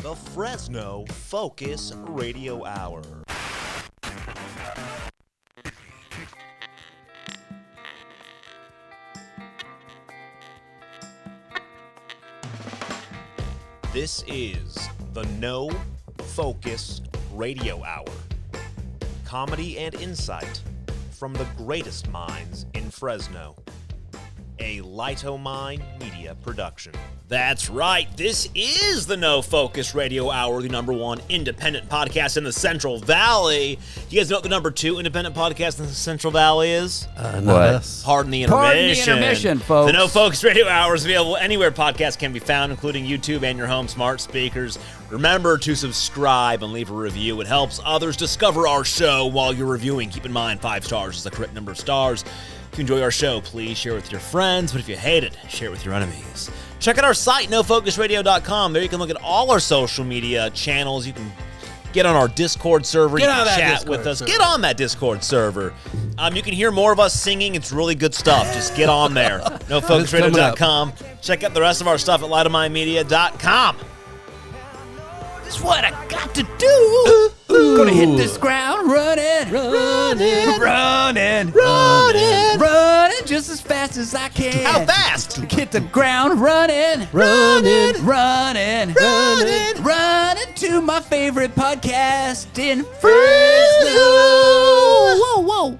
the Fresno Focus Radio Hour. This is the No Focus Radio Hour. Comedy and insight from the greatest minds in Fresno. A Lightomine Media production. That's right. This is the No Focus Radio Hour, the #1 independent podcast in the Central Valley. You guys know what the #2 independent podcast in the Central Valley is? What? Pardon the intermission. Pardon the intermission, folks. The No Focus Radio Hour is available anywhere podcasts can be found, including YouTube and your home smart speakers. Remember to subscribe and leave a review. It helps others discover our show while you're reviewing. Keep in mind, 5 stars is the correct number of stars. If you enjoy our show, please share it with your friends, but if you hate it, share it with your enemies. Check out our site, nofocusradio.com. There you can look at all our social media channels. You can get on our Discord server. You can chat with us. Get on that Discord server. You can hear more of us singing. It's really good stuff. Just get on there. nofocusradio.com. Check out the rest of our stuff at lightominemedia.com. This is what I got to do. Gonna hit this ground running, just as fast as I can. How fast? Hit the ground running to my favorite podcast in Fresno. Whoa.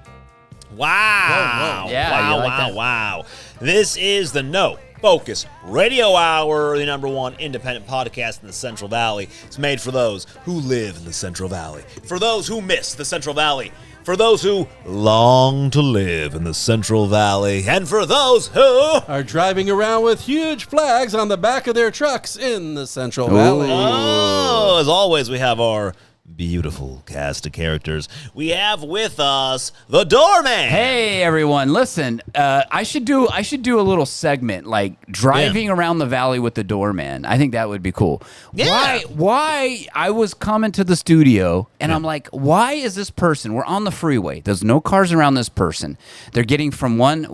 Wow. Yeah, you like that? Wow. This is the No Focus Radio Hour, the #1 independent podcast in the Central Valley. It's made for those who live in the Central Valley, for those who miss the Central Valley, for those who long to live in the Central Valley, and for those who are driving around with huge flags on the back of their trucks in the Central Valley. Oh, as always, we have our beautiful cast of characters. We have with us the Doorman. Hey everyone, listen. I should do a little segment like driving around the valley with the Doorman. I think that would be cool. Yeah. Why? I was coming to the studio and I'm like, why is this person? We're on the freeway. There's no cars around this person. They're getting from one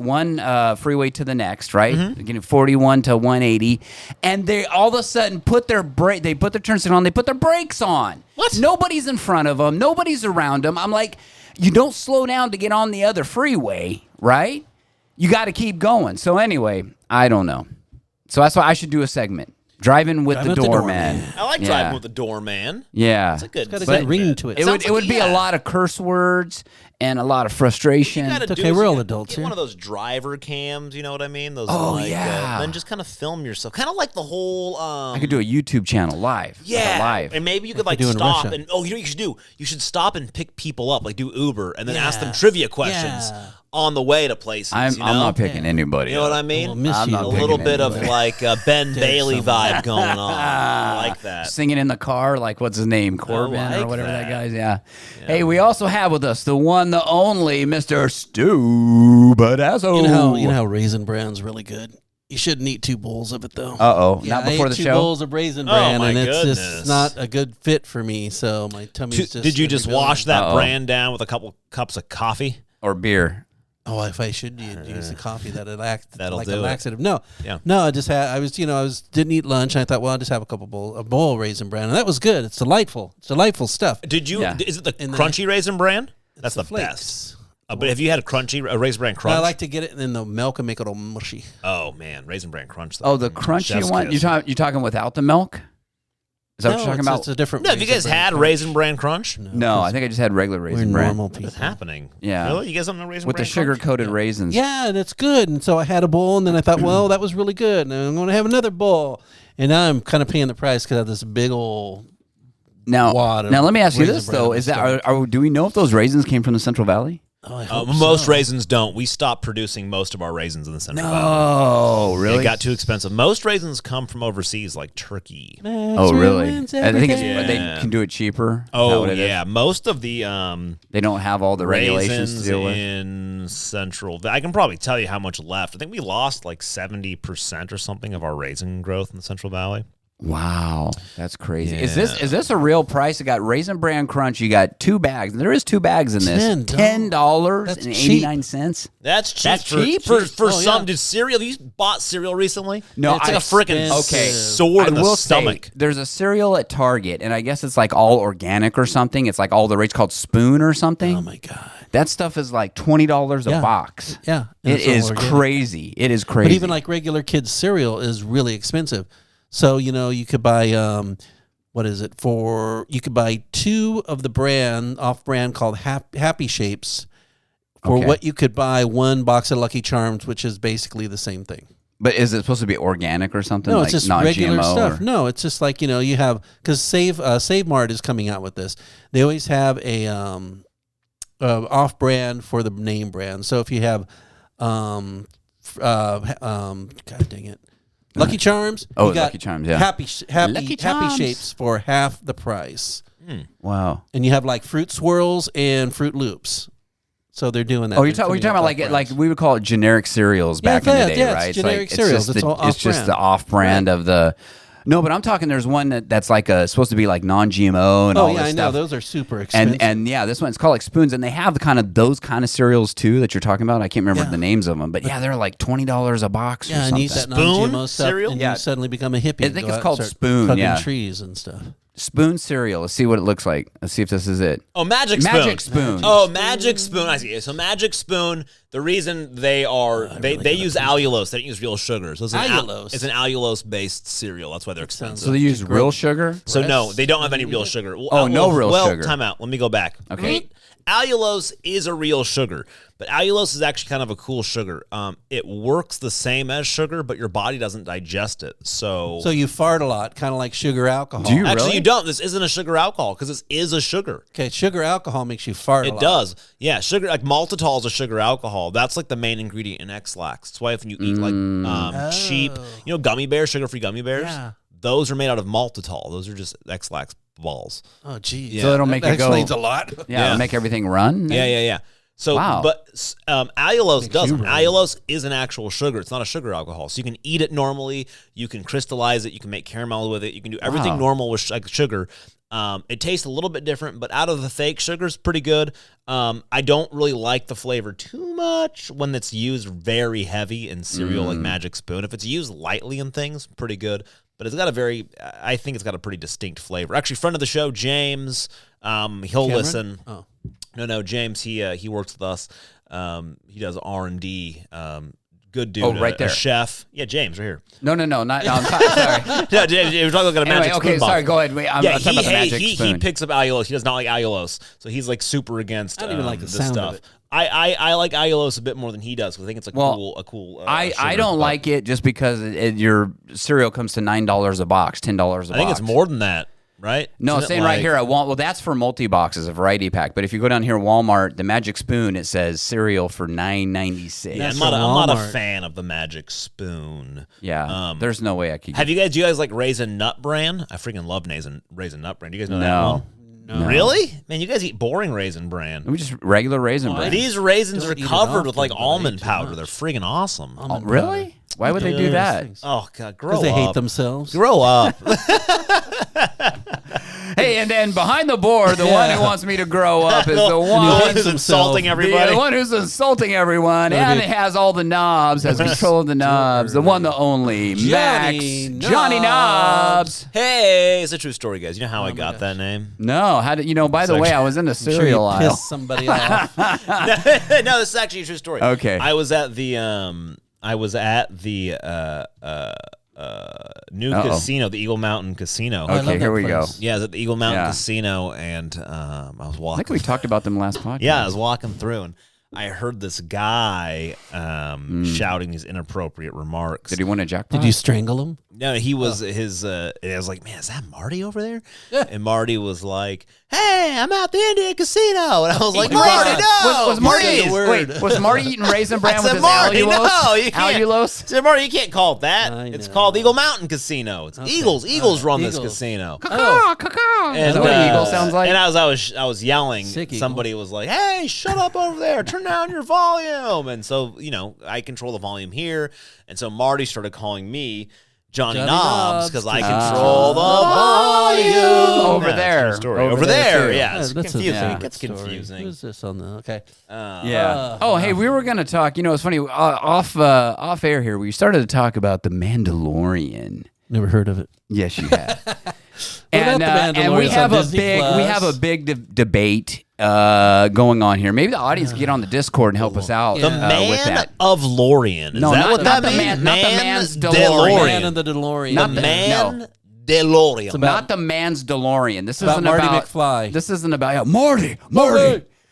freeway to the next, right? Mm-hmm. They're getting 41 to 180, and they all of a sudden put their turn signal on. They put their brakes on. What? Nobody's in front of them. Nobody's around them. I'm like, you don't slow down to get on the other freeway, right? You got to keep going. So anyway, I don't know. So that's why I should do a segment. Driving with the Doorman. I like driving with the Doorman. Yeah. It's a good It's got a good ring to it. It would be a lot of curse words and a lot of frustration. It's okay, we're all adults get here. one of those driver cams, you know what I mean? Those yeah. then just kind of film yourself. Kind of like the whole I could do a YouTube channel live. yeah, Live. and maybe you could like do in stop Russia. and you know what you should do? You should stop and pick people up, like do Uber, and then ask them trivia questions on the way to places. I'm not picking anybody. You know what I up. mean? We'll miss I'm you. not A picking little bit anybody. of like a Ben Bailey somewhere. vibe going on. I like that. Singing in the car, like what's his name, Corbin like or whatever that that. guy's. Yeah. Hey, we also have with us the one, the only, Mr. Stu Badasso. You know how Raisin Bran's really good. You shouldn't eat 2 bowls of it though. Uh-oh, Yeah, not before I the ate 2 show? bowls of Raisin Bran, my and it's goodness. just not a good fit for me. So my tummy's just. Did you just rebelling. wash that Uh-oh. bran down with a couple cups of coffee? Or beer. Oh, if I should use the coffee that'll act That'll like do a it. laxative. No, Yeah. no. I just had. I didn't eat lunch. And I thought, well, I'll just have a bowl of Raisin Bran, and that was good. It's delightful. It's delightful stuff. Did you? Yeah. Is it the And then crunchy raisin bran? That's the flakes. best. But have you had a raisin bran crunch? I like to get it in the milk and make it all mushy. Oh man, raisin bran crunch. Though. Oh, the crunchy Chef's one? kiss. You talking without the milk? Is that what you're talking about? It's a different. No, have you guys Raisin Bran had crunch. raisin bran crunch? No, I think I just had regular We're raisin bran. normal people. What's happening? Yeah. Really? You guys don't know raisin With the bran crunch? sugar-coated raisins. Yeah, and it's good. And so I had a bowl, and then I thought, well, that was really good, and I'm going to have another bowl. And now I'm kind of paying the price because I have this big old wad of Now let me ask you Raisin this, Bran though. in Is my that do we know if those raisins came from the Central Valley? Oh, I hope Most so. raisins don't. We stopped producing most of our raisins in the Central Valley. Oh, really? It got too expensive. Most raisins come from overseas, like Turkey. Oh, really? Wins I think everything. they Yeah. can do it cheaper. Is that Oh what it is? yeah, most of the They don't have all the regulations raisins to deal with. in Central. I can probably tell you how much left. I think we lost like 70% or something of our raisin growth in the Central Valley. Wow, that's crazy. Is this a real price? You got Raisin Bran Crunch. You got 2 bags. And there is 2 bags in this. $10.89. That's cheap. That's cheap for some. Yeah. Did cereal? You bought cereal recently? No, it's like a freaking okay. sword in the stomach. Say, there's a cereal at Target, and I guess it's like all organic or something. It's like all the rage called Spoon or something. Oh my god, that stuff is like $20 a box. Yeah, it is crazy. It is crazy. But even like regular kids cereal is really expensive. So, you could buy, you could buy 2 of the off-brand called Happy Shapes for what you could buy 1 box of Lucky Charms, which is basically the same thing. But is it supposed to be organic or something? No, like it's just non-GMO regular stuff. Or? No, it's just like, you have, because Save Mart is coming out with this. They always have a off-brand for the name brand. So if you have, God dang it. Lucky Charms. Oh, you got Lucky Charms, yeah. Happy Lucky Charms. Shapes for half the price. Wow. And you have like Fruit Swirls and Fruit Loops. So they're doing that. Oh, you're talking about like we would call it generic cereals back in the day, right? It's generic cereals. It's all it's just the off-brand. off-brand of the. No, but I'm talking. There's one that's like supposed to be like non-GMO and all this I know stuff. those are super expensive. And yeah, this one it's called like Spoons, and they have those kind of cereals too that you're talking about. I can't remember the names of them, but yeah, they're like $20 a box. Yeah, or and you something. eat that non-GMO stuff, cereal? and Yeah. you suddenly become a hippie. I think Go it's out called and start Spoon, hugging yeah. trees and stuff. Spoon cereal. Let's see what it looks like. Let's see if this is it. Oh, Magic Spoon. Magic Spoon. Oh, Magic Spoon. I see. So Magic Spoon, the reason they use allulose. They don't use real sugar. So it's Allulose. It's an allulose-based cereal. That's why they're expensive. So they use real sugar? So no, they don't have any real sugar. no real sugar. Time out. Let me go back. Okay. Allulose is a real sugar, but allulose is actually kind of a cool sugar. It works the same as sugar, but your body doesn't digest it. So you fart a lot, kind of like sugar alcohol. Do you actually really? you don't. This isn't a sugar alcohol because this is a sugar. Okay, sugar alcohol makes you fart a lot. It does. Yeah, sugar like maltitol is a sugar alcohol. That's like the main ingredient in X-Lax. That's why if you eat like cheap, gummy bears, sugar-free gummy bears, Yeah. those are made out of maltitol. Those are just X-Lax balls. Oh, geez. Yeah. So it'll make that it go. explains a lot. Yeah, it'll make everything run. Yeah. So, Wow. but allulose doesn't. run. Allulose is an actual sugar. It's not a sugar alcohol. So you can eat it normally. You can crystallize it. You can make caramel with it. You can do everything Wow. normal with like sugar. It tastes a little bit different, but out of the fake sugar's pretty good. I don't really like the flavor too much when it's used very heavy in cereal like Magic Spoon. If it's used lightly in things, pretty good. But it's got I think it's got a pretty distinct flavor. Actually, friend of the show, James, he'll Cameron? listen. Oh. No, James, he works with us. He does R&D. Good dude. Oh, right a there. chef. Yeah, James, right here. No, I'm sorry. No, James, we're talking about a Magic Spoon Okay, box. sorry, go ahead. Wait, I'm talking about the Magic he Spoon. picks up allulose. He does not like allulose, so he's like super against I don't even like the this sound stuff. of it. I like allulose a bit more than he does because I think it's a cool. I sugar, don't but like it just because your cereal comes to $9 a box, $10 a box. I think it's more than that, right? No, Isn't it's it saying right here at Walmart. Well, that's for multi-boxes, a variety pack. But if you go down here, Walmart, the Magic Spoon, it says cereal for $9.96. Yeah, That's I'm not a Walmart. fan of the Magic Spoon. Yeah, there's no way I could. Do you guys like Raisin Nut Bran? I freaking love Raisin Nut Bran. Do you guys know that one? No. Really? Man, you guys eat boring Raisin Bran. We just regular Raisin Bran. These raisins Don't are eat it covered often, with like but I almond eat too powder. much. They're freaking awesome. Oh, really? Why would they do Yeah, that? things. Oh god, grow Because up. they hate themselves. Grow up. Hey, and then behind the board, the one who wants me to grow up is the The one one hates who's insulting himself. everybody. The one who's insulting everyone, and it has all the knobs, has control of the knobs. The one, the only, Johnny Max, Johnny Knobs. Hey, it's a true story, guys. You know how I got that name? No, how did you know? By the way, I was in the I'm sure cereal you aisle. pissed somebody off. No, this is actually a true story. Okay. I was at the new casino, the Eagle Mountain Casino. I love Okay, that here we go. place. Yeah, I was at the Eagle Mountain Yeah. Casino, and I was I walking. think we talked about them last podcast. Yeah, I was walking through, and I heard this guy shouting these inappropriate remarks. Did he win a jackpot? Did you strangle him? No, he was his. I was like, man, is that Marty over there? And Marty was like, hey, I'm at the Indian Casino, and I was like, Marty, no, Was Marty? please. Wait, was Marty eating raisin bran I with said, his Marty, allulose? no, you can't. Allulose? I said, Marty, you can't call it that. I It's know. called Eagle Mountain Casino. It's Eagles. Eagles run this Eagles. casino. Caw, caw. Is that what an eagle sounds like? And I was yelling. Sick eagle. Somebody was like, "Hey, shut up over there! Turn down your volume!" And so I control the volume here. And so Marty started calling me Johnny Johnny Knobs, Knobs, because I control the volume. Over there. Story. Over Over there, there. too. Yeah, it's That's a confusing. yeah. It gets story. confusing. Who's this on the? Okay. Yeah. Hey, we were gonna talk. You know, it's funny. Off air here, we started to talk about the Mandalorian. Never heard of it. Yes, you have. about and the we Mandalorian have on a Disney big Plus? we have a big debate going on here. Maybe the audience can get on the Discord and help us out The with Man that. of Lorian. Is No, that not- what not that the means? man- not the man's DeLorean. DeLorean. Man and the DeLorean. Not The the- Man no. DeLorean. about- Not the man's DeLorean. This About isn't Marty about McFly. This isn't about Marty.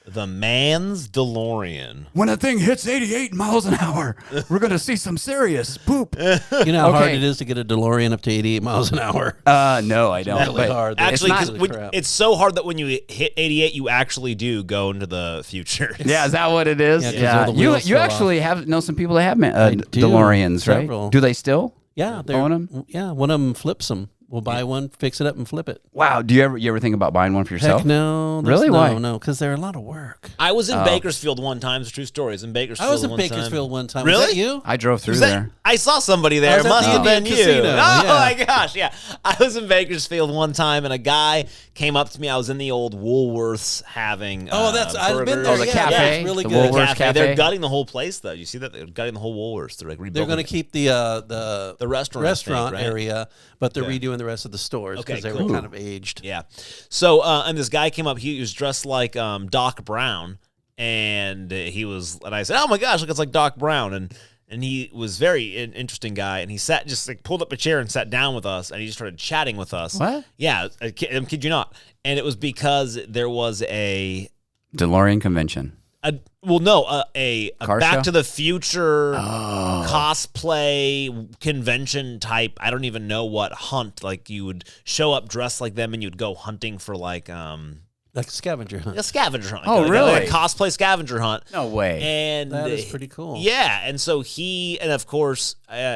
The Man's DeLorean. When a thing hits 88 miles an hour, we're gonna see some serious poop. You know how hard Okay. it is to get a DeLorean up to 88 miles an hour. No, I don't. really but hard. Actually, not- because it's so hard that when you hit 88, you actually do go into the future. Yeah, is that what it is? Yeah, 'cause all the You wheels you fall actually know some people that have do. DeLoreans, right? Several. Do they still? Yeah, they're Own 'em? Yeah, one of them flips them. We'll buy one, fix it up, and flip it. Wow. Do you ever think about buying one for yourself? Heck no. Really? Why? No, because they're a lot of work. I was in Bakersfield one time. It's true stories. In Bakersfield I was in one Bakersfield one time. Really? Was that you? I drove through Was that- there. I saw somebody there. I It was at must the have been Indian you. Casino, Oh yeah. my gosh, yeah. I was in Bakersfield one time, and a guy came up to me. I was in the old Woolworths having. Oh, that's- I've been burgers. there, Oh, the yeah, cafe? it's really The good. Woolworths cafe? They're gutting the whole place, though. You see that? They're gutting the whole Woolworths. They're like rebuilding. They're going to keep the restaurant, I think, right? area, but they're Okay. redoing the rest of the stores Okay, because they cool. were kind of aged. Yeah. So, and this guy came up. He was dressed like Doc Brown, and I said, "Oh my gosh, look, it's like Doc Brown." And he was very interesting guy, and he just like pulled up a chair and sat down with us, and he just started chatting with us. What? Yeah, I kid you not. And it was because there was a DeLorean convention. a Car Back show? to the Future cosplay convention type. I don't even know what hunt. Like you would show up dressed like them, and you'd go hunting for like Like a scavenger hunt. a scavenger hunt. Oh, like really? a cosplay scavenger hunt. No way. And That is pretty cool. Yeah, and so of course,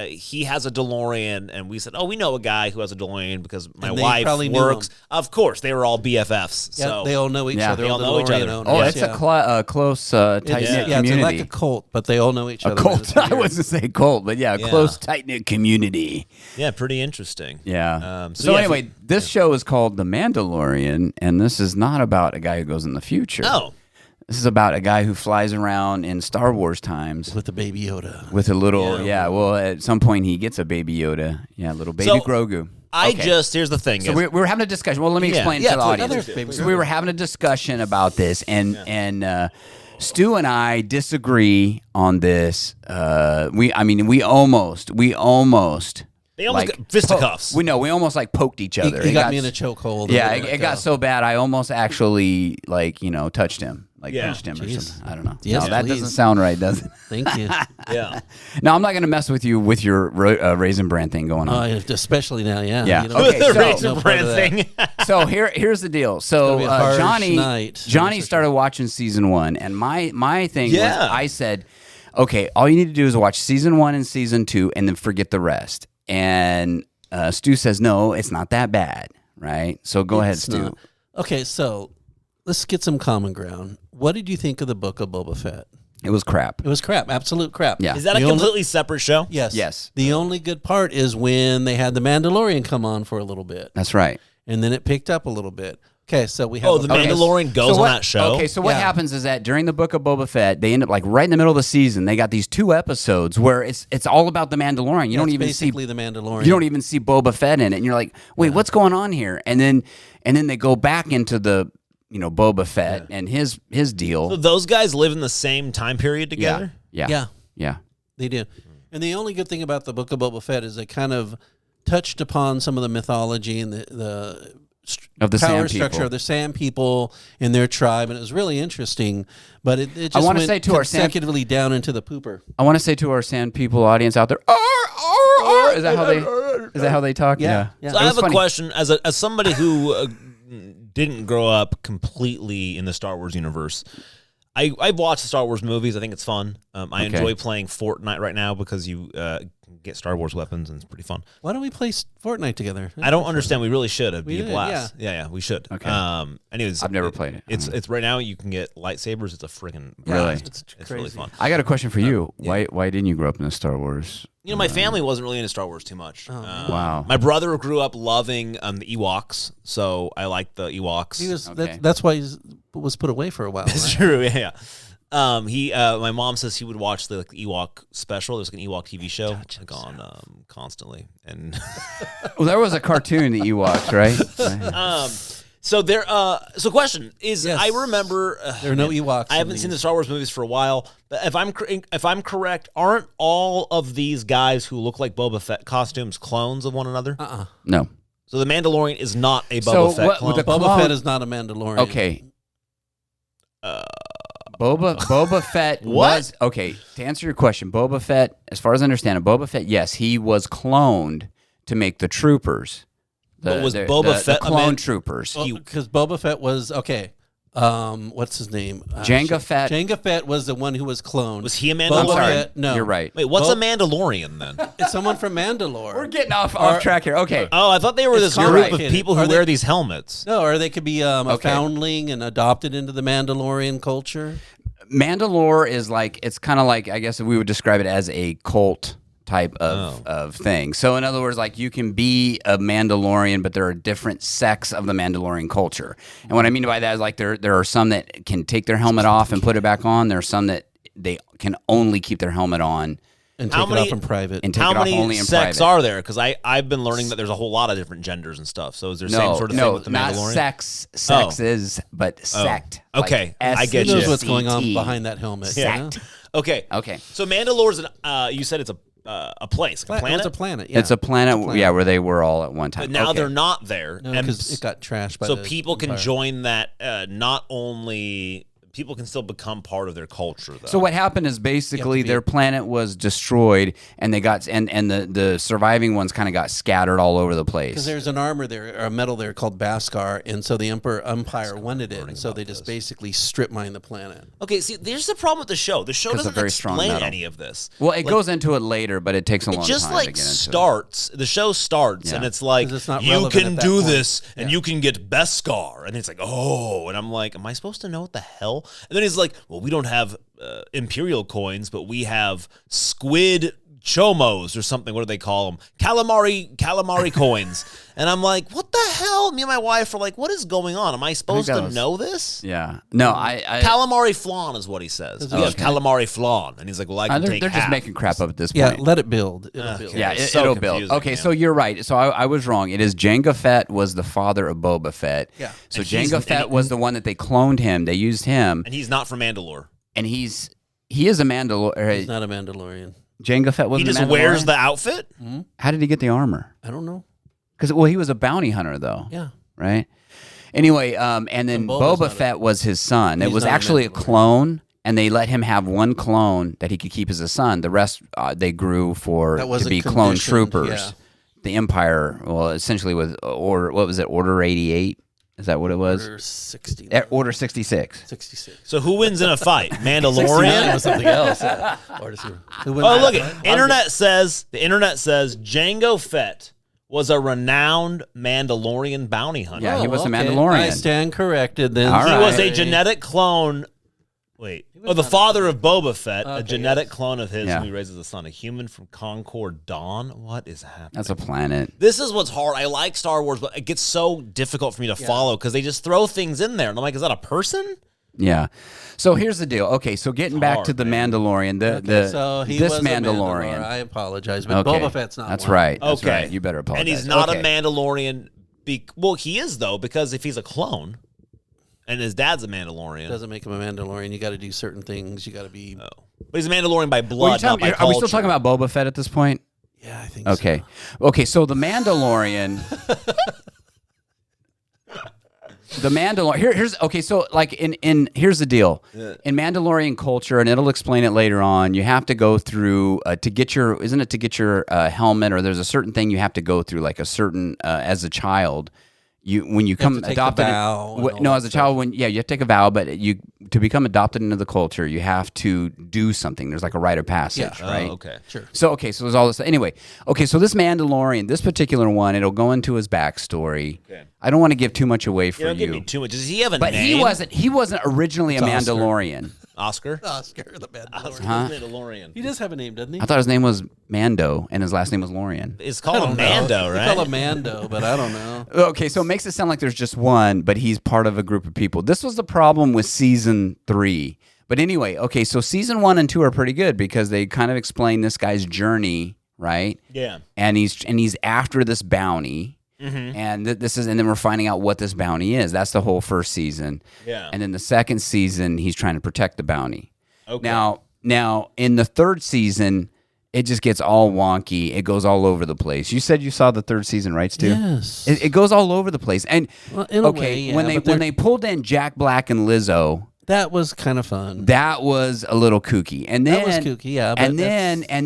he has a DeLorean, and we said, "Oh, we know a guy who has a DeLorean because my And they wife probably knew works." him. Of course, they were all BFFs. Yeah, So they all know each Yeah. other. They all know each DeLorean other. owners, Oh, it's yeah. a close, tight-knit Yeah, it's community. like a cult, but they all know each A other. cult. It's I weird. wasn't say cult, but yeah, a Yeah. close, tight-knit community. yeah, pretty interesting. Yeah. So So yeah, anyway, this show is called The Mandalorian, and this is not about a guy who goes in the future. No. This is about a guy who flies around in Star Wars times With the baby Yoda. with a little, well, at some point he gets a baby Yoda. Yeah, little baby So, Grogu. Here's the thing. So is- we were having a discussion. Well, let me explain Yeah, to the please. audience. Another baby So we were having a discussion about this, and Stu and I disagree on this. We almost. they almost got fisticuffs. We almost like poked each other. He It got me in a chokehold. Yeah, and it got so bad. I almost actually touched him, Yeah. punched him or Jeez. something. I don't know. Yes, no, that please. doesn't sound right, does it? Thank you. yeah. No, I'm not going to mess with you with your Raisin Bran thing going on. Especially now, yeah. Yeah. You know, Okay, the so- Raisin no Bran part of that. thing. So here's the deal. So gonna be a harsh Johnny night. Johnny started watching season 1, and my thing was Yeah. I said, okay, all you need to do is watch season 1 and season 2, and then forget the rest. And Stu says, no, it's not that bad, right? So go ahead, It's Stu. not. Okay, so let's get some common ground. What did you think of the book of Boba Fett? It was crap. It was crap, absolute crap. Yeah. Is that a The only- completely separate show? Yes. Yes. The only good part is when they had the Mandalorian come on for a little bit, That's right. and then it picked up a little bit. Okay, so we have. Oh, the Mandalorian goes on that show? Okay, so what Yeah. happens is that during the Book of Boba Fett, they end up like right in the middle of the season. They got these 2 episodes where it's all about the Mandalorian. You don't even see basically the Mandalorian. you don't even see Boba Fett in it, and you're like, wait, what's going on here? And then they go back into the Boba Fett and his deal. So those guys live in the same time period together? Yeah. Yeah, they do. And the only good thing about the book of Boba Fett is they kind of touched upon some of the mythology and the Of the power Sand structure people. of the Sand people and their tribe, and it was really interesting. But it just I wanna went say to our Sand- consecutively down into the pooper. I want to say to our Sand People audience out there, is that how they talk? Yeah. So It I was have a funny. question as somebody who didn't grow up completely in the Star Wars universe. I've watched the Star Wars movies. I think it's fun. I enjoy playing Fortnite right now because you get Star Wars weapons, and it's pretty fun. Why don't we play Fortnite together? I don't understand. We really should. It'd be a did, blast. Yeah, we should. Okay. Anyways, I've never played it. It's right now. You can get lightsabers. It's a friggin' Really? blast. It's really fun. I got a question for you. Why didn't you grow up in the Star Wars? You know, my family wasn't really into Star Wars too much. Wow. My brother grew up loving the Ewoks, so I like the Ewoks. He was, Okay. that's why he was put away for a while. It's Right? true. Yeah. My mom says he would watch the Ewok special. There's like an Ewok TV show like on constantly, and Well, there was a cartoon, the Ewoks, right? so there. So question is, Yes. I remember There are no Ewoks. I haven't seen the Star Wars movies for a while, but if I'm correct, aren't all of these guys who look like Boba Fett costumes clones of one another? No. So the Mandalorian is not a Boba So Fett what- clone. with the Boba clone- Fett is not a Mandalorian. Okay. Boba Fett What? was okay. To answer your question, Boba Fett, as far as I understand it, Boba Fett, yes, he was cloned to make the troopers. But was Boba Fett the a clone man- troopers? Because Boba Fett was okay. What's his name? Jango Fett. Jango Fett was the one who was cloned. Was he a Boba Mandalorian? Fett, no, You're right. Wait, what's Bo- a Mandalorian then? It's someone from Mandalore. We're getting off track here. Okay. Oh, I thought they were It's this group of complicated. people who Are they- wear these helmets. No, or they could be a Okay. foundling and adopted into the Mandalorian culture. Mandalore is like, it's kind of like, I guess we would describe it as a cult type of thing. So in other words, like you can be a Mandalorian, but there are different sects of the Mandalorian culture. And what I mean by that is like there are some that can take their helmet off and put it back on. There are some that they can only keep their helmet on And How take it many- off in private. and take How it off many only in sects private. are there? Because I've been learning that there's a whole lot of different genders and stuff. So is there the same sort of thing with the not Mandalorian? sex, sexes, but sect. Okay, Like I get Who you. knows what's going on SCT. behind that helmet? Sect. you know? Okay. Okay. So Mandalore's you said it's a place, like a planet. It's a planet. Yeah. It's a planet, yeah, where they were all at one time. But now Okay. they're not there. No, And because it got trashed by so the people can Empire. join that. Not only people can still become part of their culture, though. So what happened is basically be- their planet was destroyed, and they got and the surviving ones kind of got scattered all over the place. Because there's an armor there, or a metal there called Beskar, and so the Empire wanted it, and so they just basically strip mine the planet. Okay, see, there's the problem with the show. The show 'Cause doesn't of very strong explain metal. any of this. Well, it goes into it later, but it takes a long It just time to like get into it. starts. The show starts, and Yeah. it's like 'Cause it's not you relevant can at that do point. this, and you can get Beskar, and it's like and I'm like, am I supposed to know what the hell? And then he's like, well, we don't have Imperial coins, but we have squid chomos or something. What do they call them? Calamari coins. And I'm like, what the hell? Me and my wife are like, what is going on? Am I supposed that to was- know this? Yeah. No, I Calamari flan is what he says. We have calamari flan, and he's like, well, I can they're, take they're just half. making crap up at this Yeah, point. let it build. It'll build. Yeah, It's so it'll build. confusing, Okay, man. so you're right. So I was wrong. It is Jango Fett was the father of Boba Fett. Yeah. So And he's- Jango Fett was the one that they cloned him. They used him, And he's not from Mandalore. and he is a Mandalorian. He's not a Mandalorian. Jango Fett was He a just Mandalorian? wears the outfit? How did he get the armor? I don't know. Because he was a bounty hunter though. Yeah. Right. Anyway, and then And Boba's Boba not a- Fett was his son. It He's was not a actually a Mandalorian. clone, and they let him have one clone that he could keep as a son. The rest they grew That to wasn't be clone conditioned, troopers. yeah. The Empire, well, essentially with Order. What was it? Order 88. Is that what it was? Order 60. Order 66. 66. So who wins in a fight? 69 Mandalorian? was something else. Yeah. Order 60. Who wins Oh, that look fight? it. The internet says Jango Fett was a renowned Mandalorian bounty hunter. Yeah, he was a okay. Mandalorian. I stand corrected then. All He right. was a genetic clone. Wait. Oh, the father of Boba Fett, a Okay, genetic yes. clone of his Yeah. who he raises a son, a human from Concord Dawn. What is happening? That's a planet. This is what's hard. I like Star Wars, but it gets so difficult for me to follow because they just throw things in there. And I'm like, is that a person? Yeah. So here's the deal. Okay, so getting back hard, to the man. Mandalorian, So he this was Mandalorian. I apologize, but Okay. Boba Fett's not That's one. right. That's Okay. right. You better apologize. And he's not Okay. a Mandalorian. Well, he is, though, because if he's a clone and his dad's a Mandalorian. Doesn't make him a Mandalorian. You got to do certain things. You got to be. But he's a Mandalorian by Well, blood, not by are we still culture. talking about Boba Fett at this point? Yeah, I think. Okay. Okay, so the Mandalorian. Here's okay. So like here's the deal. In Mandalorian culture, and it'll explain it later on. You have to go through to get your helmet, or there's a certain thing you have to go through, like a certain as a child. when you come to take adopted, the vow and all no, that as a child, you have to take a vow, but to become adopted into the culture, you have to do something. There's like a rite of passage, right? Oh, okay. Sure. So there's all this. Anyway, so this Mandalorian, this particular one, it'll go into his backstory. Okay. I don't want to give too much away for Don't give me too much. Does he have a but name? he wasn't originally a Oscar. Mandalorian. Oscar? Oscar the Mandalorian. Mandalorian. He does have a name, doesn't he? I thought his name was Mando and his last name was Lorian. It's called Mando, right? They call him Mando, but I don't know. Okay, so it makes it sound like there's just one, but he's part of a group of people. This was the problem with season 3. But anyway, okay, so season 1 and 2 are pretty good because they kind of explain this guy's journey, right? Yeah. And he's after this bounty. Mm-hmm. And and then we're finding out what this bounty is. That's the whole first season. Yeah. And then the second season, he's trying to protect the bounty. Okay. Now in the third season, it just gets all wonky. It goes all over the place. You said you saw the third season, right, Stu? Yes. It goes all over the place. And Well, in a way, yeah, when they pulled in Jack Black and Lizzo, that was kind of fun. that was a little kooky. And then That was kooky, yeah, but And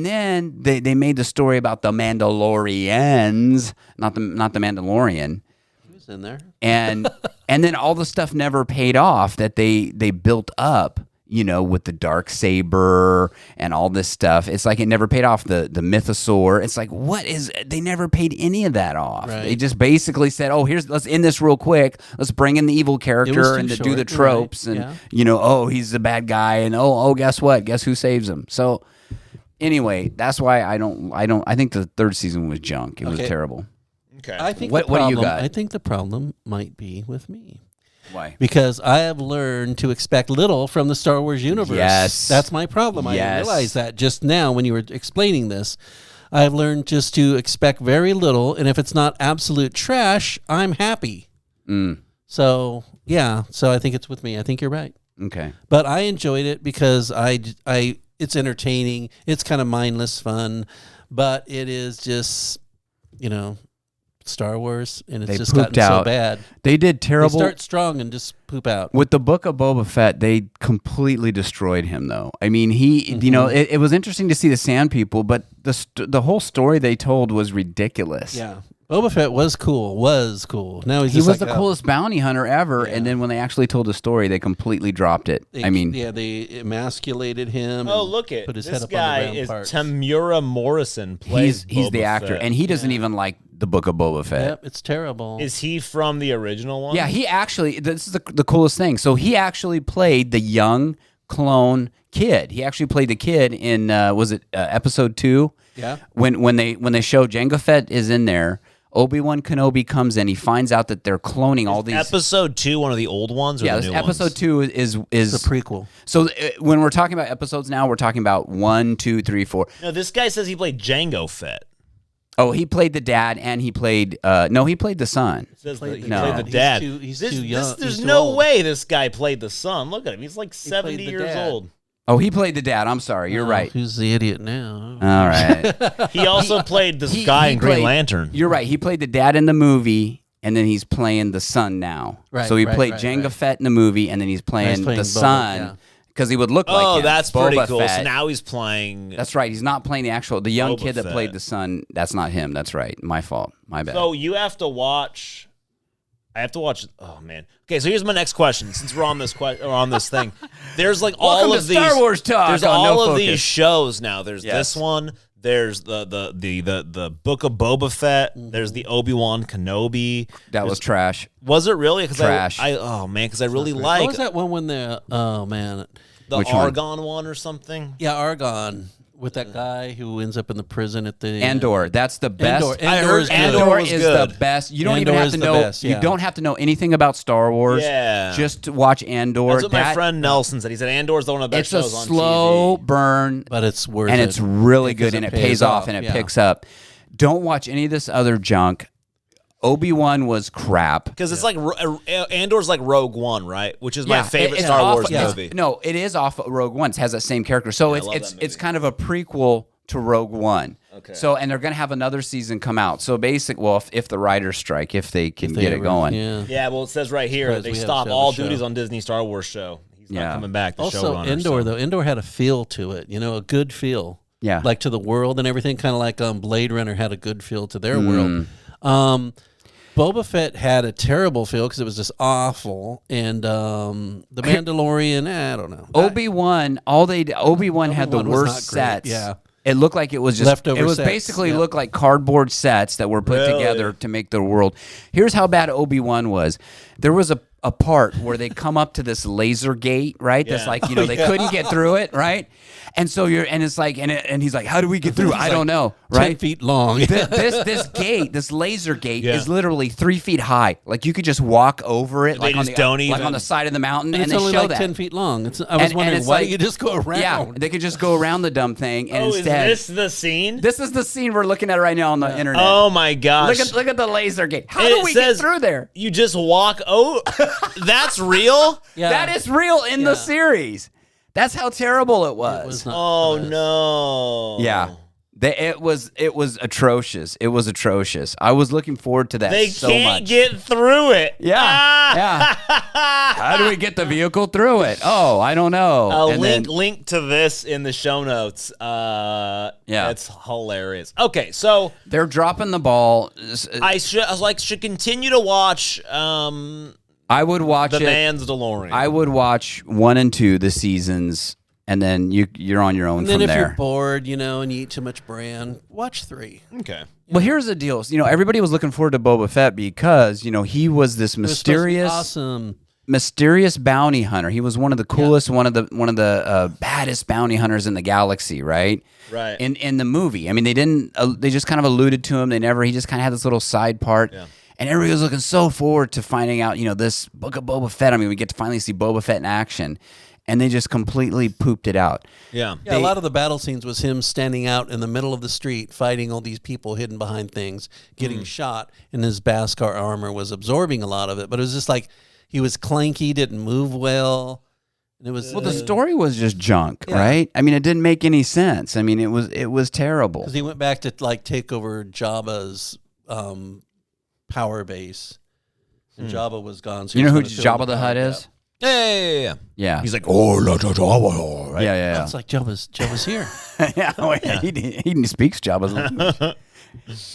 then they made the story about the Mandalorians, not the Mandalorian. He was in there. And then all the stuff never paid off that they built up, with the dark saber and all this stuff. It's like it never paid off. The mythosaur. It's like they never paid any of that off. Right. They just basically said, "Oh, let's end this real quick. Let's bring in the evil character and to do the tropes right. and Yeah. oh, he's the bad guy and oh, guess what? Guess who saves him?" So anyway, that's why I think the third season was junk. It was terrible. Okay. I think What do you got? I think the problem might be with me. Why? Because I have learned to expect little from the Star Wars universe. Yes. That's my problem. I Yes. realized that just now when you were explaining this. I've learned just to expect very little, and if it's not absolute trash, I'm happy. So, yeah. So I think it's with me. I think you're right. Okay. But I enjoyed it because it's entertaining. It's kind of mindless fun, but it is just, Star Wars, and it's They just pooped gotten out. so bad. They did They terrible. start strong and just poop out. With the Book of Boba Fett, they completely destroyed him, though. I mean, it was interesting to see the Sand People, but the whole story they told was ridiculous. Yeah. Boba Fett was cool. Now He was the coolest bounty hunter ever, and then when they actually told the story, they completely dropped it. They emasculated him. Oh, and look it. put his This head up guy on the round is parts. Tamura Morrison. He's Plays the Boba actor, Fett. and he doesn't even like the Book of Boba Fett. Yep, it's terrible. Is he from the original one? Yeah, he actually. This is the coolest thing. So he actually played the young clone kid. He actually played the kid in episode 2? Yeah. When they show Jango Fett is in there. Obi-Wan Kenobi comes in. He finds out that they're cloning all these. Episode 2, one of the old ones, or Yeah, the new episode ones? 2 is the prequel. So when we're talking about episodes now, we're talking about 1, 2, 3, 4. No, this guy says he played Jango Fett. Oh, he played the dad, and he played. No, he played the son. It says Played he the played dad. the dad. He's too young. There's He's too no old. way this guy played the son. Look at him. He's like 70 the years dad. old. Oh, he played the dad. I'm sorry. You're right. Who's the idiot now? All right. He also played this guy in Green played- Lantern. You're right. He played the dad in the movie, and then he's playing the son now. Right, So he right, played right, Jango right. Fett in the movie, and then he's playing, playing the Boba, son yeah. because he would look like Oh, him. that's pretty Boba cool. Fett. So now he's playing. That's right. He's not playing the young Boba kid that Fett. played the son. That's not him. That's right. My fault. My bad. So you have to watch. I have to watch. Oh man. Okay, so here's my next question. Since we're on this thing, there's like all Welcome of to these Star Wars talk There's on all No of Focus. these shows now. There's Yes. this one. There's the Book of Boba Fett. There's the Obi-Wan Kenobi. that was trash. Was it really? Because Trash. because I really What like was that one when the the Which one? Argon one or something. Yeah, Argon with that guy who ends up in the prison at the Andor. That's the best. Andor. I heard Andor was is good. the best. You don't Andor even have is to the know. best, You yeah. don't have to know anything about Star Wars. Yeah. Just to watch Andor. That's what my friend Nelson said. He said Andor's the one of the best It's a shows on slow TV. burn, but it's worth and it. it's really Because good, and it pays off, and it yeah. picks up. Don't watch any of this other junk. Obi-Wan was crap. Because it's like Andor's like Rogue One, right? Which is my favorite it's Star off- Wars it's- movie. No, it is off of Rogue One. It has that same character. So I love it's that movie. it's kind of a prequel to Rogue One. Okay. So and they're gonna have another season come out. So if the writers strike, if they can get it going. Yeah. Yeah, well, it says right here Because that they we have stop to have all a show. duties on Disney Star Wars show. He's not Yeah. coming back. The Also, showrunner. Endor though, Endor had a feel to it. A good feel. Yeah. Like to the world and everything, kind of like Blade Runner had a good feel to their world. Boba Fett had a terrible feel because it was just awful, and the Mandalorian, I don't know. Obi-Wan, Obi-Wan had the Obi-Wan was worst not great, sets. yeah. It looked like it was just Leftover it was sets, basically yep. looked like cardboard sets that were put together to make the world. Here's how bad Obi-Wan was. There was a part where they come up to this laser gate, right? That's like, they couldn't get through it, right? And so it's like, and he's like, how do we get through? I don't know, right? 10 feet long. This gate, this laser gate, is literally 3 feet high. Like you could just walk over it, like on the side of the mountain, and it's they only show like that. 10 feet long. I was wondering, why don't you just go around? Yeah, they could just go around the dumb thing. And instead, is this the scene? This is the scene we're looking at right now on the internet. Oh my gosh! Look at the laser gate. How do we get through there? You just walk. Oh, that's real. Yeah. That is real in the series. That's how terrible it was. It was not Oh nice. no! Yeah. It was atrocious. It was atrocious. I was looking forward to that They so can't much. get through it. Yeah. Yeah. How do we get the vehicle through it? Oh, I don't know. Link to this in the show notes. Yeah. It's hilarious. Okay, so They're dropping the ball. I should continue to watch I would watch the it. Mandalorian. I would watch 1 and 2 the seasons, and then you're on your own And then from if there. you're bored, and you eat too much bran, watch 3. Okay. Well, here's the deal. Everybody was looking forward to Boba Fett because he was this It was supposed to be mysterious, awesome. mysterious bounty hunter. He was one of the coolest, one of the baddest bounty hunters in the galaxy, right? Right. In the movie, I mean, they didn't. They just kind of alluded to him. He just kind of had this little side part. Yeah. And everybody was looking so forward to finding out, this Book of Boba Fett. I mean, we get to finally see Boba Fett in action. And they just completely pooped it out. Yeah. Yeah, a lot of the battle scenes was him standing out in the middle of the street, fighting all these people hidden behind things, getting shot, and his Beskar armor was absorbing a lot of it. But it was just like he was clanky, didn't move well. And it was Well, the story was just junk, right? I mean, it didn't make any sense. I mean, it was terrible. because he went back to take over Jabba's power base, and Jabba was gone. So You know who he's gonna fill Jabba the Hutt is? Yeah. Yeah. He's like, oh, right? Yeah. It's like Jabba's here. Yeah, he speaks Jabba's language.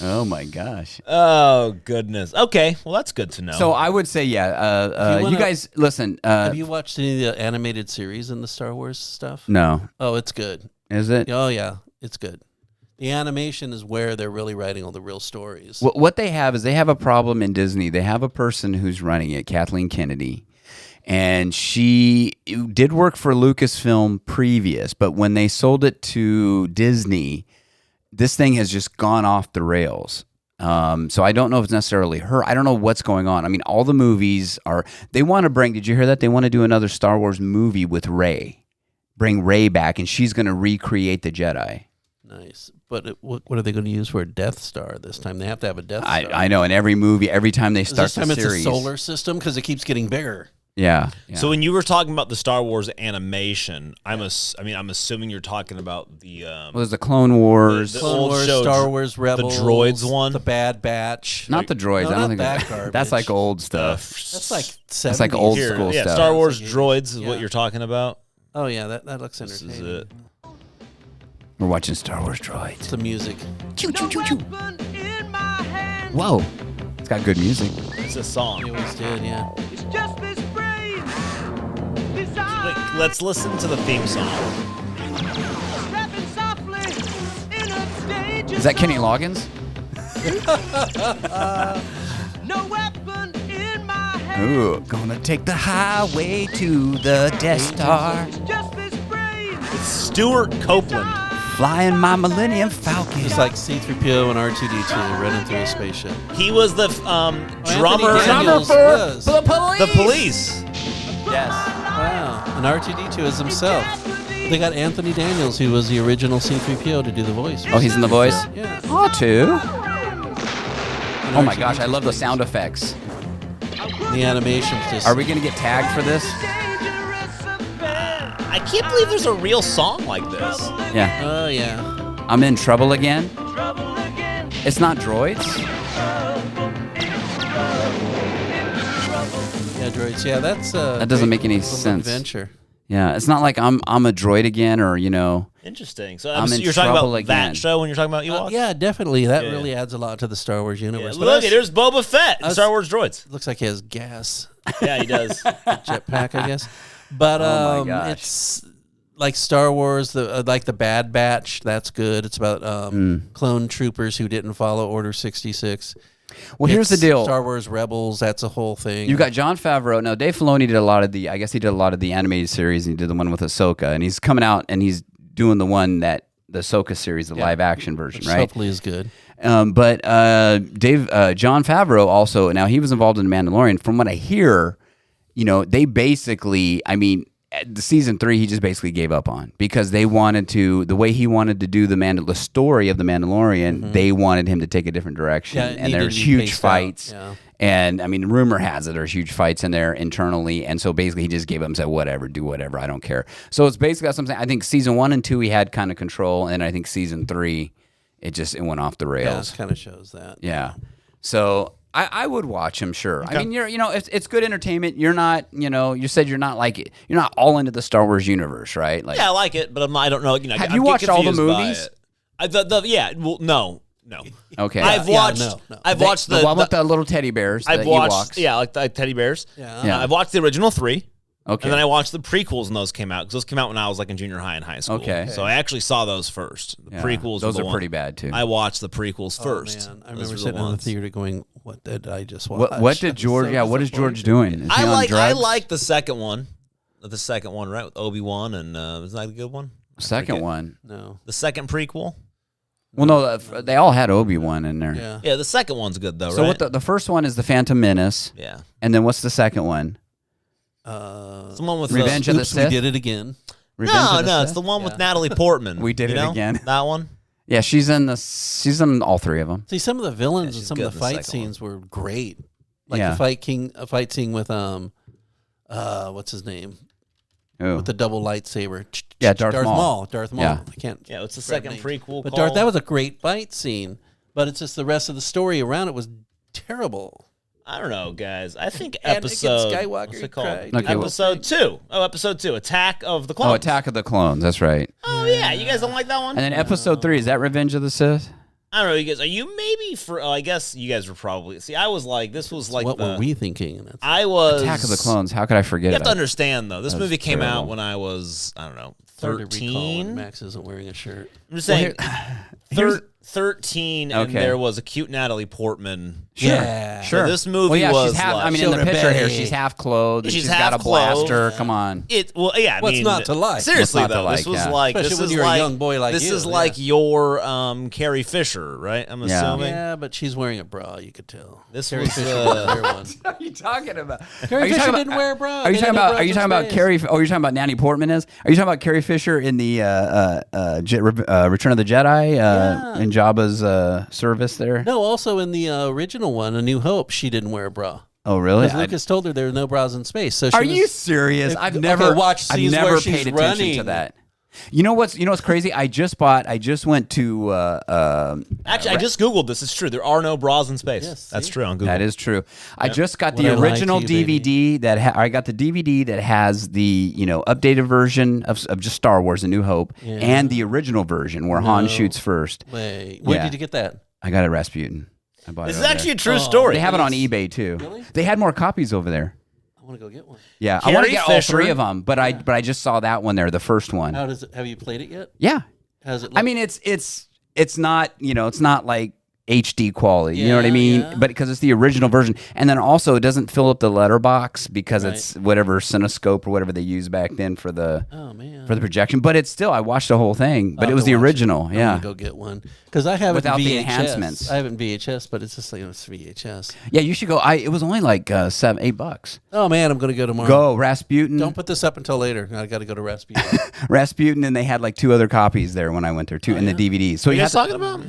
Oh my gosh. Oh goodness. Okay. Well, that's good to know. So I would say, you guys listen. Have you watched any of the animated series in the Star Wars stuff? No, Oh, it's good. is it? Oh yeah, it's good. The animation is where they're really writing all the real stories. What they have is they have a problem in Disney. They have a person who's running it, Kathleen Kennedy. And she did work for Lucasfilm previous, but when they sold it to Disney, this thing has just gone off the rails. So I don't know if it's necessarily her. I don't know what's going on. I mean, all the movies they want to bring, did you hear that? They want to do another Star Wars movie with Rey. Bring Rey back, and she's going to recreate the Jedi. Nice. But what are they going to use for a Death Star this time? They have to have a Death Star. I know. In every movie, every time they start This time the it's series. a solar system because it keeps getting bigger. Yeah. So when you were talking about the Star Wars animation, I'm assuming you're talking about the there's the Clone Wars. The Clone old Wars, show, Star Wars Rebels, the droids one, the Bad Batch. Not the droids. No, I don't not think that that's garbage. like old stuff. That's like 70s. That's like old Here, school yeah, stuff. Star Wars That's droids is yeah. what you're talking about. Oh yeah, that looks This entertaining. is it. We're watching Star Wars droids. It's the music. Choo, choo, choo, choo. Whoa. It's got good music. It's a It song. always did, yeah. Wait, let's listen to the theme song. Is that Kenny Loggins? Ooh, gonna take the highway to the Death Star. It's Stuart Copeland. Flying my Millennium Falcon. It's like C-3PO and R2-D2 running through a spaceship. He was the drummer. Anthony Daniels was. the police. The police. Yes. Wow. And R2-D2 is himself. They got Anthony Daniels, who was the original C-3PO, to do the voice. Oh, he's in the voice? Yeah. Oh, too. And Oh my R2-D2 gosh, I love the sound effects. The animation's just... Are we gonna get tagged for this? I can't believe there's a real song like this. Yeah. Oh, yeah. I'm in trouble again. It's not droids. Yeah, droids. Yeah, that's... That doesn't make any little sense. adventure. Yeah, it's not like I'm a droid again, or Yeah, Interesting. So I'm in you're talking about trouble again. that show when you're talking about Ewoks? Yeah, definitely. That really adds a lot to the Star Wars universe. Yeah, But look, there's Boba Fett in Star Wars droids. Looks like he has gas. Yeah, he does. Jetpack, I guess. But Oh my gosh. it's like Star Wars, like the Bad Batch. That's good. It's about clone troopers who didn't follow Order 66. Well, here's the It's deal. Star Wars Rebels. That's a whole thing. You got Jon Favreau. Now, Dave Filoni did a lot of the. I guess he did a lot of the animated series, and he did the one with Ahsoka, and he's coming out and he's doing the one that the Ahsoka series, the live action version, which right? hopefully is good. But Jon Favreau also. Now he was involved in The Mandalorian. From what I hear, they basically. I mean, the season 3, he just basically gave up on because they wanted to. The way he wanted to do the story of the Mandalorian, they wanted him to take a different direction, Yeah, it and needed there's to be huge paced fights. out. Yeah. And I mean, rumor has it there's huge fights in there internally, and so basically he just gave up and said, "Whatever, do whatever, I don't care." So it's basically that's what I'm saying. I think season 1 and 2 he had kind of control, and I think season 3 it went off the Yeah, rails. it kind of shows that. Yeah. So I would watch him, sure. I mean, it's good entertainment. You're not, you said you're not all into the Star Wars universe, right? Like, Yeah, I like it, but I don't know. Have you watched all the movies? No. Okay. I've watched. no. I've watched the one with the little teddy bears. I've the watched. Ewoks. Yeah, like teddy bears. Yeah. I've watched the original 3. Okay. And then I watched the prequels when those came out because those came out when I was like in junior high and high school. Okay. So I actually saw those first. The Yeah. prequels. Those were the are one. pretty bad too. I watched the prequels first. Man, I Those remember were the sitting in the ones. theater going, "What did I just watch?" What did George? Yeah, what is George doing? Is he I on like drugs? the second one. The second one, right? With Obi-Wan and isn't that a good one? Second one. No. The second prequel? Well, no, they all had Obi-Wan in there. Yeah. Yeah, the second one's good though, So right? what the first one is the Phantom Menace, Yeah. and then what's the second one? It's the one with Revenge of the Oops, we Sith. did it again. Revenge No, of the no, Sith? it's the one with Natalie Portman. We did You it know? again. That one? Yeah, she's in all 3 of them. See, some of the villains Yeah, and she's some good of the in the fight second one. scenes were great. Like Yeah. a fight scene with what's his name? Ooh. With the double lightsaber. Yeah, Darth Maul. Darth Maul. Yeah. I can't. Yeah, it's the remember second names. prequel But called- that was a great fight scene. But it's just the rest of the story around it was terrible. I don't know, guys. I think Anakin episode Skywalker what's it called? cried. Okay, well- Episode 2. Oh, episode 2. Attack of the Clones. Oh, Attack of the Clones. That's right. Oh yeah, you guys don't like that one? And then episode 3 is that Revenge of the Sith? I don't know, you guys. Are you maybe for? Oh, I guess you guys were probably. See, I was like, this was like What the. were we thinking? That's- I was Attack of the Clones. How could I forget You have it? to understand though. This That was movie came out terrible. when I was I don't know hard to recall when 13. Max isn't wearing a shirt. I'm just saying, here's- 13, and Okay. there was a cute Natalie Portman. Sure. Yeah. Sure. So this movie well, yeah, was she's half, like- I mean, in Showed the her picture here, belly. she's half clothed. and She's she's got a half clothed. blaster. Come on. I What's mean, not to like? Seriously What's not to though, this like, was yeah. like Especially this when is you're a like young boy like this you, is yeah. like your Carrie Fisher, right? I'm Yeah. assuming Yeah, but she's wearing a bra. You could tell. this Carrie was. Fisher wouldn't wear one. What are you talking about? Carrie Fisher didn't wear a bra. Are you They talking had no about? bras Are you in talking about space. Carrie? Oh, you're talking about Natalie Portman is? Are you talking about Carrie Fisher in the Return of the Jedi in Jabba's service there? No, also in the original one, A New Hope, she didn't wear a bra. Oh, really? Because Lucas told her there were no bras in space. So she Are was- you serious? If- I've okay, never watch I've scenes never where paid she's attention to running. that. You know what's crazy? I just went to Actually, I just googled this. It's true. There are no bras in space. Yes, That's see? true on Google. that is true. I just got What the I lied original to you, DVD I got the DVD that has the updated version of just Star Wars: A New Hope and the original version where Han shoots first. Wait, where Yeah. did you get that? I got it at Rasputin. I bought This it is over actually there. a true story. They have it on eBay too. Really? They had more copies over there. I want to go get one. Yeah, I want to Carrie get all Fisher. 3 of them, but I just saw that one there, the first one. How does it? Have you played it yet? Yeah. How does it look? I mean, it's not it's not like HD quality. You know what I Yeah, mean? yeah. But because it's the original version, and then also it doesn't fill up the letterbox because Right. it's whatever Cinescope or whatever they used back then for the oh man, projection. But it's still I watched the whole thing, but I'll it was go the watch original. I'm Yeah, gonna go get one because I have Without it the VHS. enhancements. I have it in VHS, but it's just like it's VHS. yeah. You should go. It was only like $7-8. Oh man, I'm gonna go tomorrow. Go Rasputin. Don't put this up until later. I got to go to Rasputin. Rasputin, and they had like 2 other copies there when I went there too in the DVDs. So What are you you have guys to, talking about?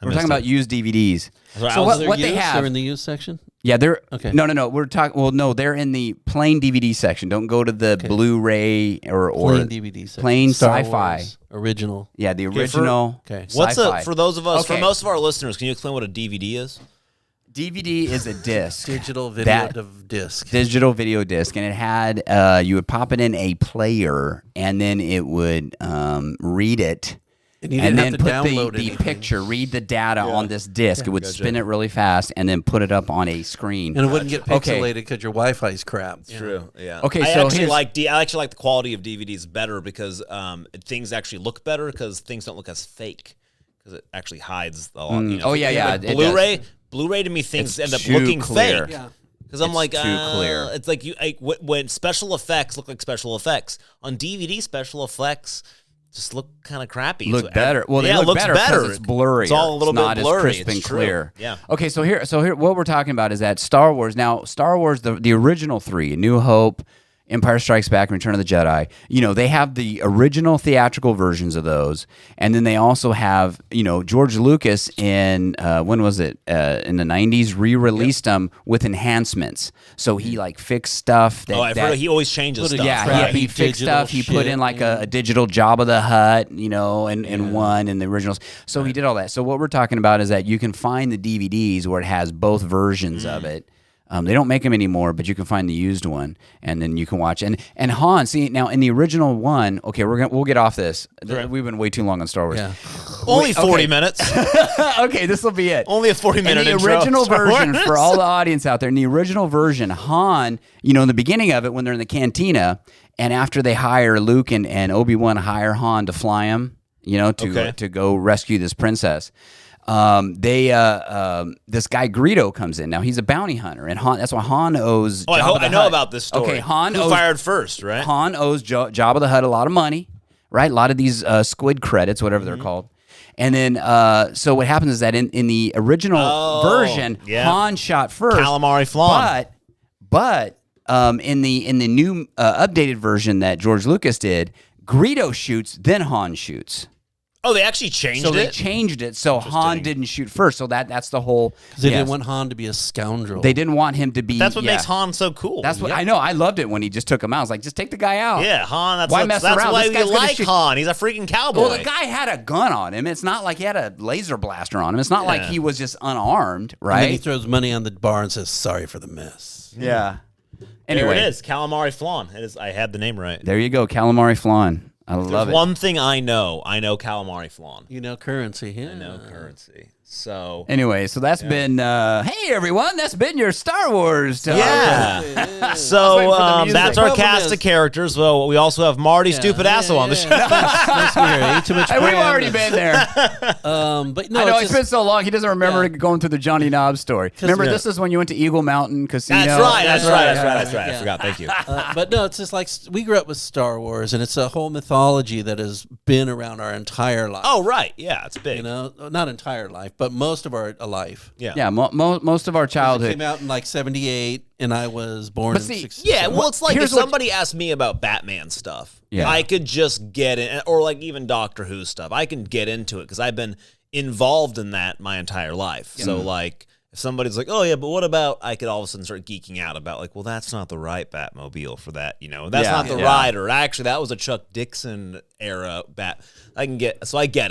we're talking about used DVDs. Right, So I was what They're they used? have? They're in the used section. Yeah, they're Okay. No. We're talking. Well, no, they're in the plain DVD section. Don't go to the Blu-ray or Plain DVD section. plain Star sci-fi. Wars, original. Yeah, the for- original. Okay. What's sci-fi. for those of us, Okay. for most of our listeners, can you explain what a DVD is? DVD is a disc. Digital video disc. Digital video disc. And it had, you would pop it in a player, and then it would read it. And you didn't have to put download the anything. picture, read the data on this disc. It would spin it really fast and then put it up on a screen. And it wouldn't get pixelated because your Wi-Fi's crap. True. Yeah. Okay, I so actually here's- like I actually like the quality of DVDs better because things actually look better because things don't look as fake because it actually hides a lot. You know, Oh, yeah, like it Blu-ray. Blu-ray to me things It's end up too looking clear. fake. Yeah. Because I'm like, too clear. It's like when special effects look like special effects on DVD, special effects just look kind of crappy. Look So, better. Well, they yeah, it look looks better because it's blurry. It's all a little not bit blurry. as crisp and It's true. clear. Yeah. Okay, so here, what we're talking about is that Star Wars. Now, Star Wars, the original three, New Hope, Empire Strikes Back, and Return of the Jedi. You know, they have the original theatrical versions of those, and then they also have, George Lucas in when was it in the 90s re-released them with enhancements. So he like fixed stuff. That, I've heard he always changes stuff. Yeah, right? he fixed digital stuff. He put shit, in like a digital Jabba the Hutt, in one in the originals. So he did all that. So what we're talking about is that you can find the DVDs where it has both versions of it. They don't make them anymore, but you can find the used one, and then you can watch. And Han, see now in the original one. Okay, we'll get off this. We've been way too long on Star Wars. Yeah. Only 40 minutes. Okay, this will be it. Only a 40-minute In the intro. original Star version, Wars. for all the audience out there, in the original version, Han, in the beginning of it, when they're in the cantina, and after they hire Luke and Obi-Wan hire Han to fly him, to go rescue this princess. This guy Greedo comes in. Now he's a bounty hunter, and that's why Han owes. Oh, Jabba the I know Hutt. about this story. Okay, Han Who owes fired first, right? Han owes Jabba the Hutt a lot of money, right? A lot of these squid credits, whatever they're called. And then, so what happens is that in the original version, Han shot first. Calamari flan. But in the new updated version that George Lucas did, Greedo shoots, then Han shoots. Oh, they actually changed So it? they changed it so Han didn't shoot first. So that's the whole. Because they didn't want Han to be a scoundrel. They didn't want him to be. That's what makes Han so cool. That's what I know. I loved it when he just took him out. I was like, just take the guy out. Yeah, Han. Why mess that's around? why This guy's we gonna like shoot- Han. He's a freaking cowboy. Well, the guy had a gun on him. It's not like he had a laser blaster on him. It's not like he was just unarmed, And then he right? throws money on the bar and says, "Sorry for the mess." Yeah. Anyway, Anyway, there it is. Calamari flan. It is. I had the name right. there you go, calamari flan. I love it. One thing I know calamari flan. You know currency. Yeah. I know currency. So Anyway, so that's been. Hey everyone, that's been your Star Wars. yeah. waiting So for the music. that's our Problem cast is- of characters. Well, we also have Marty Stupid Asshole on the show. Nice to hear. Ate too much Hey, we've bran. already been there. But no, I know it's it's been just, so long. He doesn't remember going through the Johnny Knob story. Remember, yeah. this is when you went to Eagle Mountain Casino. That's right. That's right. yeah. I forgot. Thank you. but no, it's just like we grew up with Star Wars, and it's a whole mythology that has been around our entire life. Oh, right. Yeah, it's big. You know, not entire life, but most of our life. Yeah. Yeah, most of our It childhood. came out in like '78, and I was born But in see, '60. Yeah, well, it's like Here's if what- somebody asked me about Batman stuff, Yeah. I could just get in, or like even Doctor Who stuff, I can get into it because I've been involved in that my entire life. So, like, if somebody's like, oh, yeah, but what about, I could all of a sudden start geeking out about, like, well, that's not the right Batmobile for that, that's Yeah. not the Yeah. rider. Actually, that was a Chuck Dixon era Bat. I get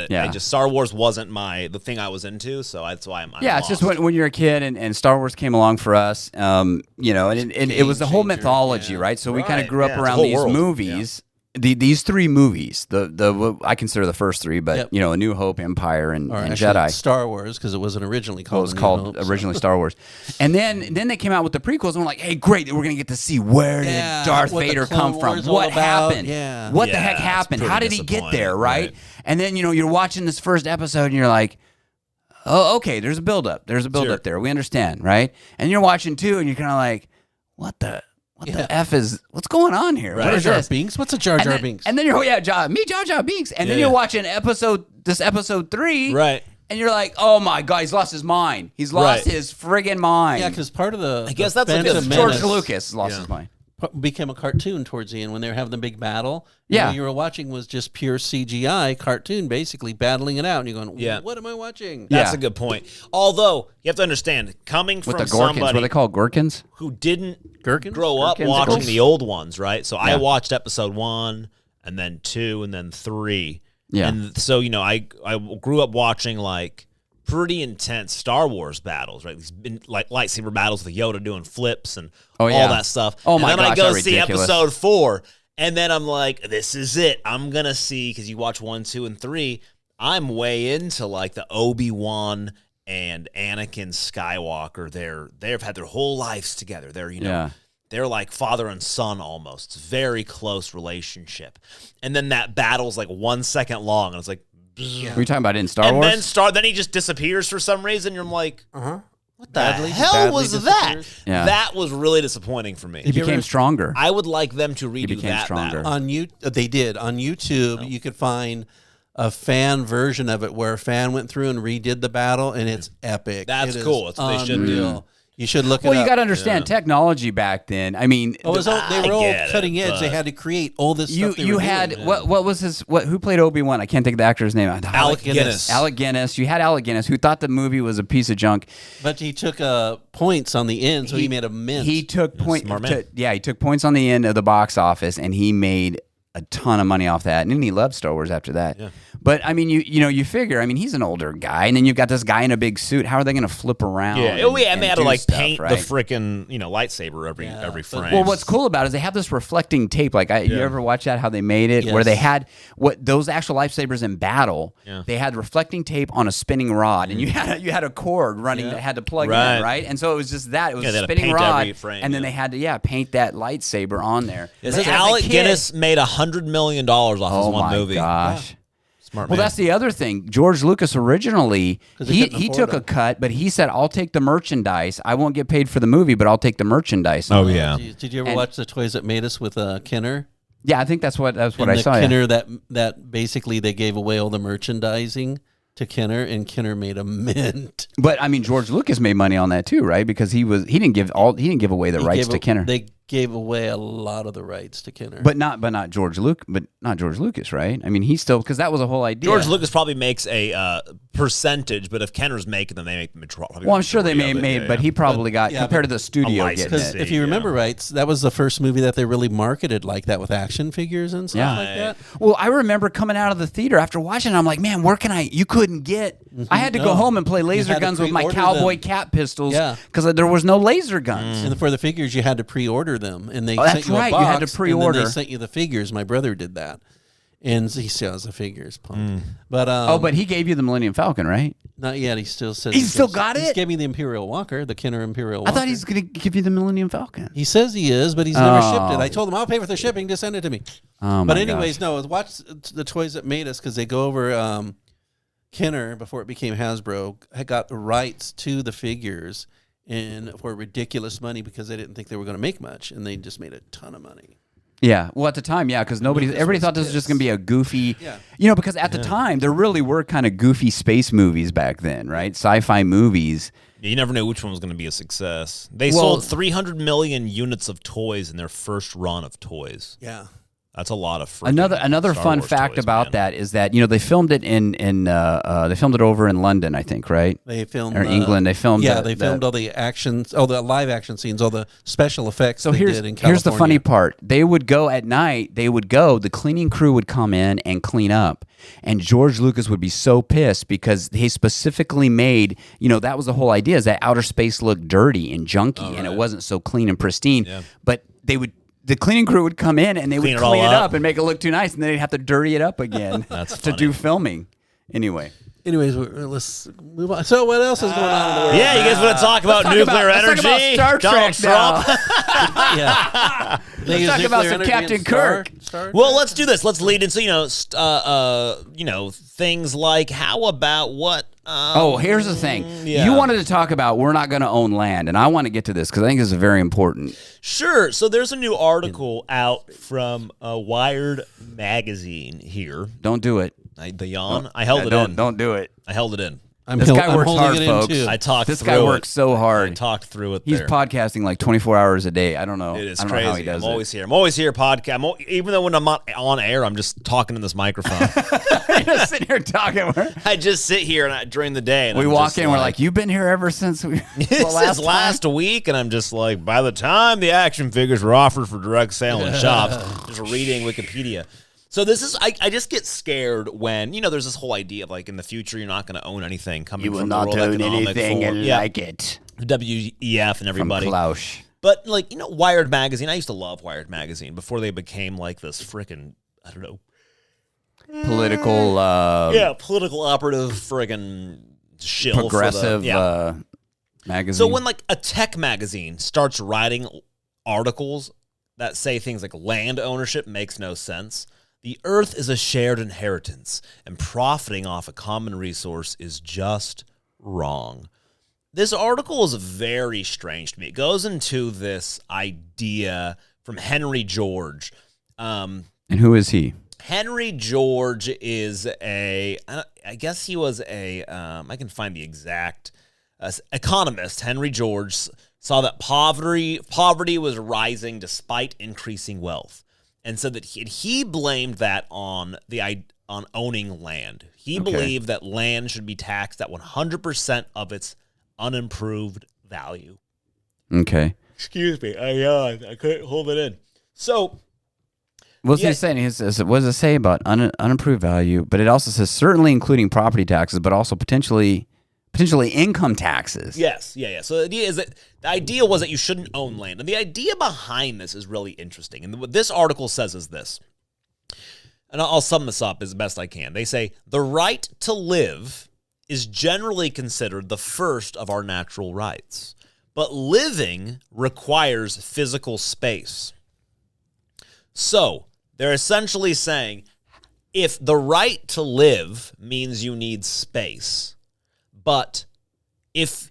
it. Yeah. Star Wars wasn't the thing I was into, so that's why I'm Yeah, it's just lost. when you're a kid and Star Wars came along for us, and it was the whole changer, mythology, yeah. right? So we kind Right, of grew up yeah, it's a around whole these world, movies. These three movies, the I consider the first three, but Yep. A New Hope, Empire, and Or and actually Jedi. Star Wars, because it wasn't originally Well, called. it was A New called Hope, so- originally Star Wars, and then they came out with the prequels, and we're like, hey, great, we're gonna get to see where Yeah, did Darth what the Vader Clone come from, Wars all what about, happened, yeah. what the Yeah, heck it's happened, pretty how did he get there, disappointing, right? right. And then you're watching this first episode, and you're like, oh, okay, there's a buildup, Sure. there, we understand, right? And you're watching two, and you're kind of like, what the F is, what's going on here? Right. What Jar is Jar this? Binks? What's a Jar Jar Binks? And then you're Jar Jar Binks, and then Yeah, you're yeah. watching episode 3, Right. and you're like, oh my god, he's lost his mind. He's lost Right. his friggin' mind. Yeah, because part of the I guess the that's what Phantom the- George Menace Lucas lost his mind. became a cartoon towards the end when they were having the big battle. And Yeah. what you were watching was just pure CGI cartoon, basically battling it out, and you're going, Yeah. "What am I watching?" That's Yeah. a good point. Although, you have to understand, coming With from the Gorkins, what somebody are they called? Gorkins? who didn't Gherkins? grow up Gherkins? watching the old ones, right? So I Yeah. watched episode 1 and then 2 and then 3. Yeah. And so, I grew up watching like pretty intense Star Wars battles, right? These been like lightsaber battles with Yoda doing flips and Oh, all yeah. that stuff. Oh, and my then I gosh, go that's see ridiculous. episode 4, and then I'm like, this is it. I'm gonna see, because you watch 1, 2, and 3. I'm way into like the Obi-Wan and Anakin Skywalker. They've had their whole lives together. They're Yeah. They're like father and son almost. It's a very close relationship. And then that battle's like 1 second long, and it's like, Were you talking about in Star and Wars? then he just disappears for some reason. And I'm like, what the Badly hell was that? disappears. Yeah. That was really disappointing for me. He became stronger. I would like them to redo became that stronger. battle. They did on YouTube. You could find a fan version of it where a fan went through and redid the battle, and it's epic. That's It is cool. That's what they should do. unreal. You should look it Well, up. you got to understand technology back then. I mean, Oh, they were I all get it, cutting edge. They but- had to create all this you stuff. They were had doing. what was his who played Obi-Wan? I can't think of the actor's name. Alec Guinness. Alec Guinness. You had Alec Guinness, who thought the movie was a piece of junk. But he took points on the end, so he made a mint. He took smart man. he took points on the end of the box office, and he made a ton of money off that. And then he loved Star Wars after that. Yeah. But I mean, you figure. I mean, he's an older guy, and then you've got this guy in a big suit. How are they going to flip around? Yeah, and they had to do like stuff, paint right? the freaking lightsaber every frame. Well, what's cool about it is they have this reflecting tape. Like, you ever watch that? How they made it, where they had those actual lightsabers in battle. Yeah. They had reflecting tape on a spinning rod, and you had a cord running that had to plug Right. in, right? And so it was just that. It was Yeah, they a had to spinning paint rod, every frame, and then they had to paint that lightsaber on there. It But says as a Alec kid- Guinness made $100 million off this Oh one my movie. gosh. Smart Well, man. that's the other thing. George Lucas originally, 'Cause they he couldn't afford took a them. cut, but he said, "I'll take the merchandise. I won't get paid for the movie, but I'll take the merchandise." Oh, yeah. Did you ever And- watch the Toys That Made Us with Kenner? Yeah, I think that's what And I the saw. Yeah. Kenner that basically they gave away all the merchandising to Kenner, and Kenner made a mint. But I mean, George Lucas made money on that too, right? Because he didn't give away the rights to Kenner. They gave away a lot of the rights to Kenner. But not George Lucas, right? I mean, he still, because that was a whole idea. George Lucas probably makes a percentage, but if Kenner's making them, they make the majority. Well, I'm sure they made, but he probably got yeah, compared to the studio license. getting because it. if you remember right, that was the first movie that they really marketed like that with action figures and stuff Yeah. like that. Well, I remember coming out of the theater after watching it. I'm like, man, where can you couldn't get. I had to go No. home and play You laser had to guns with my pre-order cowboy them. cat pistols Yeah. because there was no laser guns. And for the figures, you had to pre-order them, and they Oh, sent that's you a right. You box, had to and then pre-order. they sent you the figures. My brother did that, and he still has the figures. Punk. But But he gave you the Millennium Falcon, right? not yet. He still says He's still got He's it? giving me the Imperial Walker, the Kenner Imperial I Walker. thought he's going to give you the Millennium Falcon. He says he is, but he's never shipped it. Oh. I told him I'll pay for the shipping. Just send it to me. Oh, But my anyways, gosh. no. Watch the Toys That Made Us because they go over Kenner before it became Hasbro. Had got the rights to the figures and for ridiculous money because they didn't think they were going to make much, and they just made a ton of money. Yeah, well, at the time, yeah, because everybody was thought this was just going to be a goofy, Yeah. because at the time there really were kind of goofy space movies back then, right? Sci-fi movies. You never knew which one was going to be a success. They Well- sold 300 million units of toys in their first run of toys. Yeah. That's a lot of freaking Another Star fun Wars fact toys, about man. that is that they filmed it they filmed it over in London, I think, right? They filmed Or England. They filmed they filmed all the actions, all the live action scenes, all the special effects. So they here's did in here's the funny California. part. They would go at night. The cleaning crew would come in and clean up, and George Lucas would be so pissed because he specifically made. That was the whole idea: is that outer space looked dirty and junky, and it wasn't so clean and pristine. Yeah. But the cleaning crew would come in and they Clean would it all clean it up. up and make it look too nice, and then they'd have to dirty it up again That's to funny. do filming. Anyway. Anyways, let's move on. So what else is going on in the world? Yeah, you guys want to talk about nuclear let's energy? talk about Star Donald Trek now. Trump? Yeah. Let's talk about some Captain Kirk. Well, let's do this. Let's lead into things like how about what? Here's the thing. yeah. You wanted to talk about we're not going to own land, and I want to get to this because I think this is very important. Sure. So there's a new article out from Wired magazine here. Don't do it. The yawn. I held it in. Don't do it. I held it in. I'm This guy works holding hard, it in, folks. too. I talked. This through guy it. works so I hard. talked through it. He's there. podcasting like 24 hours a day. I don't know. It is I don't crazy. know how he does I'm it. always here. I'm always here. Podcast. Even though when I'm not on air, I'm just talking in this microphone. just sitting here talking. I just sit here during the day. And We I'm walk just in. We're like, "You've been here ever since we This is last week, and I'm just like, by the time the action figures were offered for direct sale in shops, just reading Wikipedia. So this is, I just get scared when, there's this whole idea of like in the future, you're not going to own anything coming You will from not the World own Economic anything Forum. like it. WEF and everybody. From Klaus. But like, Wired Magazine, I used to love Wired Magazine before they became like this freaking, I don't know. Political. Political operative friggin' shill. Progressive magazine. So when like a tech magazine starts writing articles that say things like land ownership makes no sense, the earth is a shared inheritance, and profiting off a common resource is just wrong. This article is very strange to me. It goes into this idea from Henry George. And who is he? Henry George is I guess he was I can find the exact economist. Henry George saw that poverty was rising despite increasing wealth, and said that he blamed that on owning land. He believed that land should be taxed at 100% of its unimproved value. Okay. Excuse me, I couldn't hold it in. So. What's he saying? He says, what does it say about unimproved value? But it also says certainly including property taxes, but also potentially income taxes. Yes, yeah. So the idea was that you shouldn't own land, and the idea behind this is really interesting. And what this article says is this, and I'll sum this up as best I can. They say the right to live is generally considered the first of our natural rights, but living requires physical space. So they're essentially saying if the right to live means you need space, but if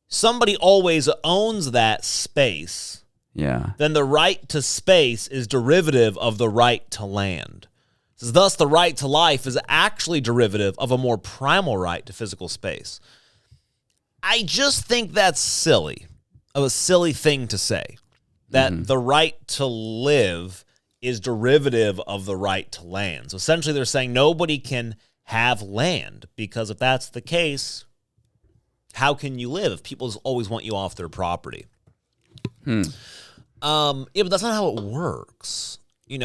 somebody always owns that space, then the right to space is derivative of the right to land. Thus, the right to life is actually derivative of a more primal right to physical space. I just think that's silly, a silly thing to say, that the right to live is derivative of the right to land. So essentially they're saying nobody can have land, because if that's the case, how can you live if people always want you off their property? But that's not how it works. You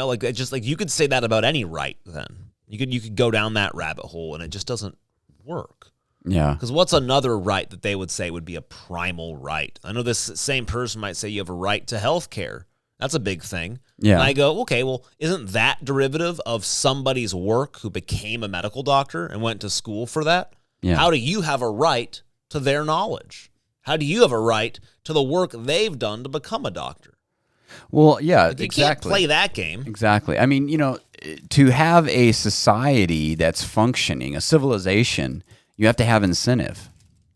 could say that about any right then. You could go down that rabbit hole and it just doesn't work. Yeah. Because what's another right that they would say would be a primal right? I know this same person might say you have a right to health care. That's a big thing. Yeah. And I go, okay, well, isn't that derivative of somebody's work who became a medical doctor and went to school for that? Yeah. How do you have a right to their knowledge? How do you have a right to the work they've done to become a doctor? Well, yeah, You can't play that game. Exactly. I mean, to have a society that's functioning, a civilization, you have to have incentive.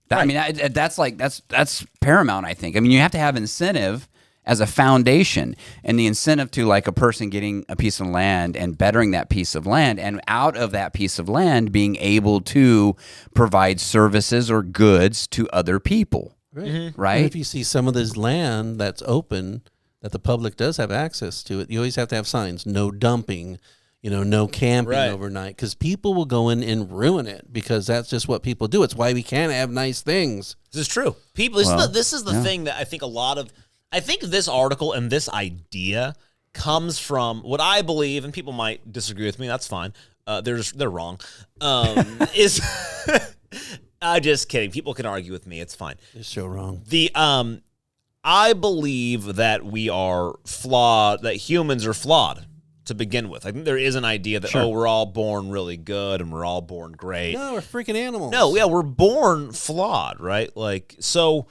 I mean, that's paramount, I think. I mean, you have to have incentive as a foundation, and the incentive to like a person getting a piece of land and bettering that piece of land, and out of that piece of land being able to provide services or goods to other people. Right? And if you see some of this land that's open, that the public does have access to it, you always have to have signs, no dumping, no camping overnight, because people will go in and ruin it, because that's just what people do. It's why we can't have nice things. This is true. People. This is the thing that I think I think this article and this idea comes from what I believe, and people might disagree with me. That's fine. They're wrong. Is I'm just kidding. People can argue with me. It's fine. They're so wrong. I believe that we are flawed. That humans are flawed to begin with. I think there is an idea that we're all born really good and we're all born great. No, we're freaking animals. No, yeah, we're born flawed, right? Like so.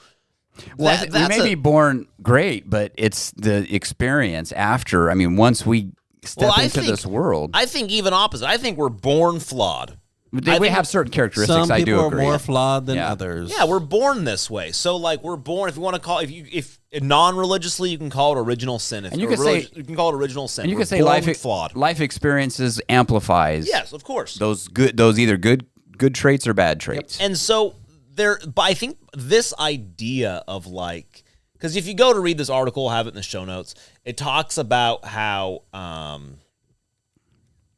Well, we may be born great, but it's the experience after. I mean, once we step into this world. I think even opposite. I think we're born flawed. We have certain characteristics. Some I do people agree. are more flawed than others. Yeah, we're born this way. So, like, we're born. If you want to call, if non-religiously, you can call it original sin. If and you can say you can call it original sin. And you we're can say flawed. Life experiences amplifies. Yes, of course. Those either good traits or bad traits. And so but I think this idea of like, because if you go to read this article, I'll have it in the show notes. It talks about how.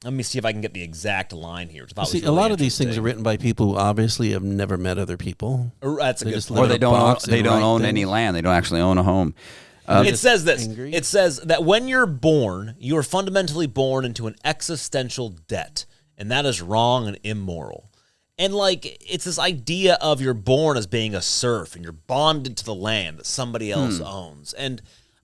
Let me see if I can get the exact line here. See, a lot of these things are written by people who obviously have never met other people. That's a good point. Or they don't own any land. They don't actually own a home. It says this. angry? It says that when you're born, you are fundamentally born into an existential debt, and that is wrong and immoral. And like it's this idea of you're born as being a serf and you're bonded to the land that somebody else owns. And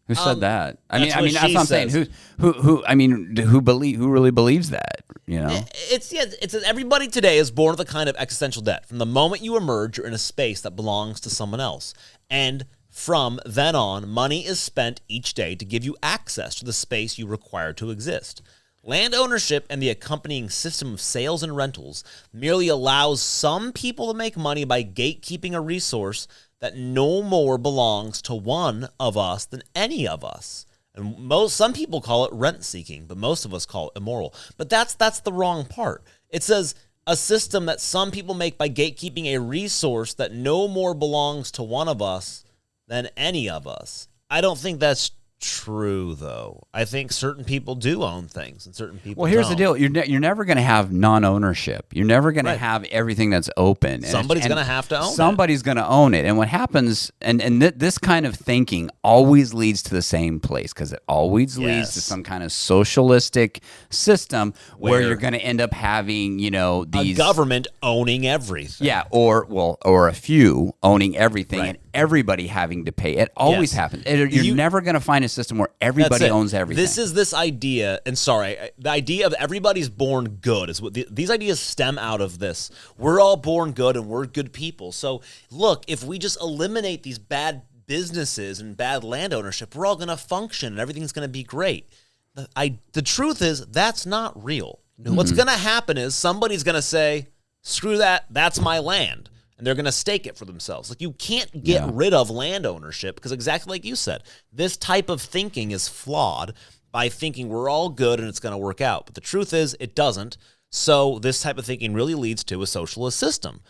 Who said that? I that's mean, what that's she what I'm saying. says. Who really believes that? You know, it's everybody today is born with a kind of existential debt. From the moment you emerge, you're in a space that belongs to someone else. And from then on, money is spent each day to give you access to the space you require to exist. Land ownership and the accompanying system of sales and rentals merely allows some people to make money by gatekeeping a resource that no more belongs to one of us than any of us. And some people call it rent seeking, but most of us call it immoral. But that's the wrong part. It says a system that some people make by gatekeeping a resource that no more belongs to one of us than any of us. I don't think that's true, though. I think certain people do own things and certain people well, here's don't. the deal: you're never going to have non-ownership. You're never going to have everything that's open. And Somebody's going to have to own it. Somebody's going to own it. And what happens? And this kind of thinking always leads to the same place because it always leads to some kind of socialistic system where you're going to end up having these a government owning everything. Yeah, or a few owning everything and everybody having to pay. It always happens. You're never going to find a system where everybody owns everything. This is this idea, and the idea of everybody's born good is what these ideas stem out of this. We're all born good and we're good people. So look, if we just eliminate these bad businesses and bad land ownership, we're all going to function and everything's going to be great. The truth is that's not real. What's going to happen is somebody's going to say, screw that, that's my land. And they're going to stake it for themselves. Like, you can't get rid of land ownership because exactly like you said, this type of thinking is flawed by thinking we're all good and it's going to work out. But the truth is it doesn't. So this type of thinking really leads to a socialist system.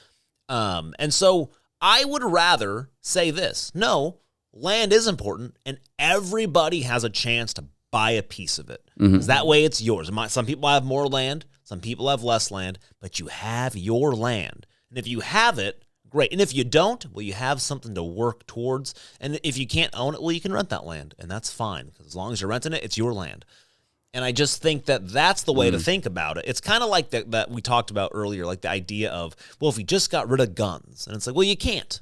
And so I would rather say this. No, land is important and everybody has a chance to buy a piece of it. Because that way it's yours. Some people have more land. Some people have less land. But you have your land. And if you have it, great. And if you don't, well, you have something to work towards. And if you can't own it, well, you can rent that land. And that's fine. Because as long as you're renting it, it's your land. And I just think that that's the way to think about it. It's kind of like that we talked about earlier, like the idea of, well, if we just got rid of guns. And it's like, well, you can't.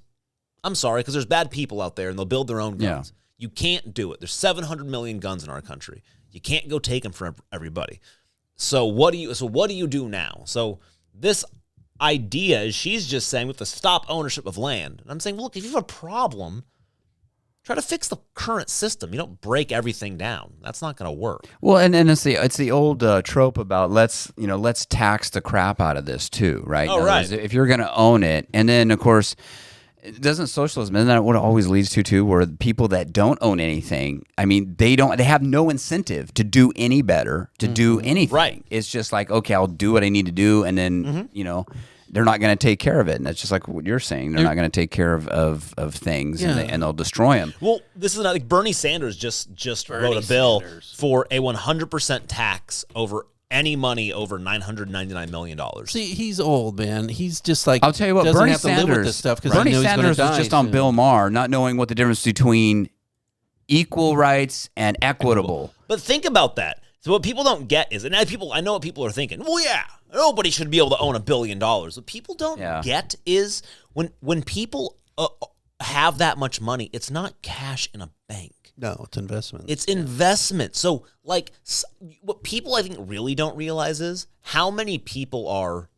I'm sorry, because there's bad people out there and they'll build their own guns. Yeah. You can't do it. There's 700 million guns in our country. You can't go take them from everybody. So what do you do now? So this idea is she's just saying we have to stop ownership of land. And I'm saying, well, look, if you have a problem, try to fix the current system. You don't break everything down. That's not going to work. Well, and it's the old trope about let's tax the crap out of this too, right? Oh, right. If you're going to own it, and then of course, doesn't socialism, isn't that what it always leads to too? Where people that don't own anything, I mean, they have no incentive to do any better, to do anything. Right. It's just like, okay, I'll do what I need to do, and then they're not going to take care of it. And that's just like what you're saying. They're not going to take care of things, and they'll destroy them. Well, this is not like Bernie Sanders just wrote a bill for a 100% tax over any money over $999 million. See, he's old, man. He's just like, I'll tell you what, doesn't Bernie have to live with Sanders, this stuff Bernie he knows Sanders he's was just on soon. Bill Maher, not knowing what the difference between equal rights and equitable. But think about that. So what people don't get is, and I know what people are thinking. Well, yeah, nobody should be able to own $1 billion. What people don't get is when people have that much money, it's not cash in a bank. No, it's investment. It's investment. So, like, what people I think really don't realize is how many people are,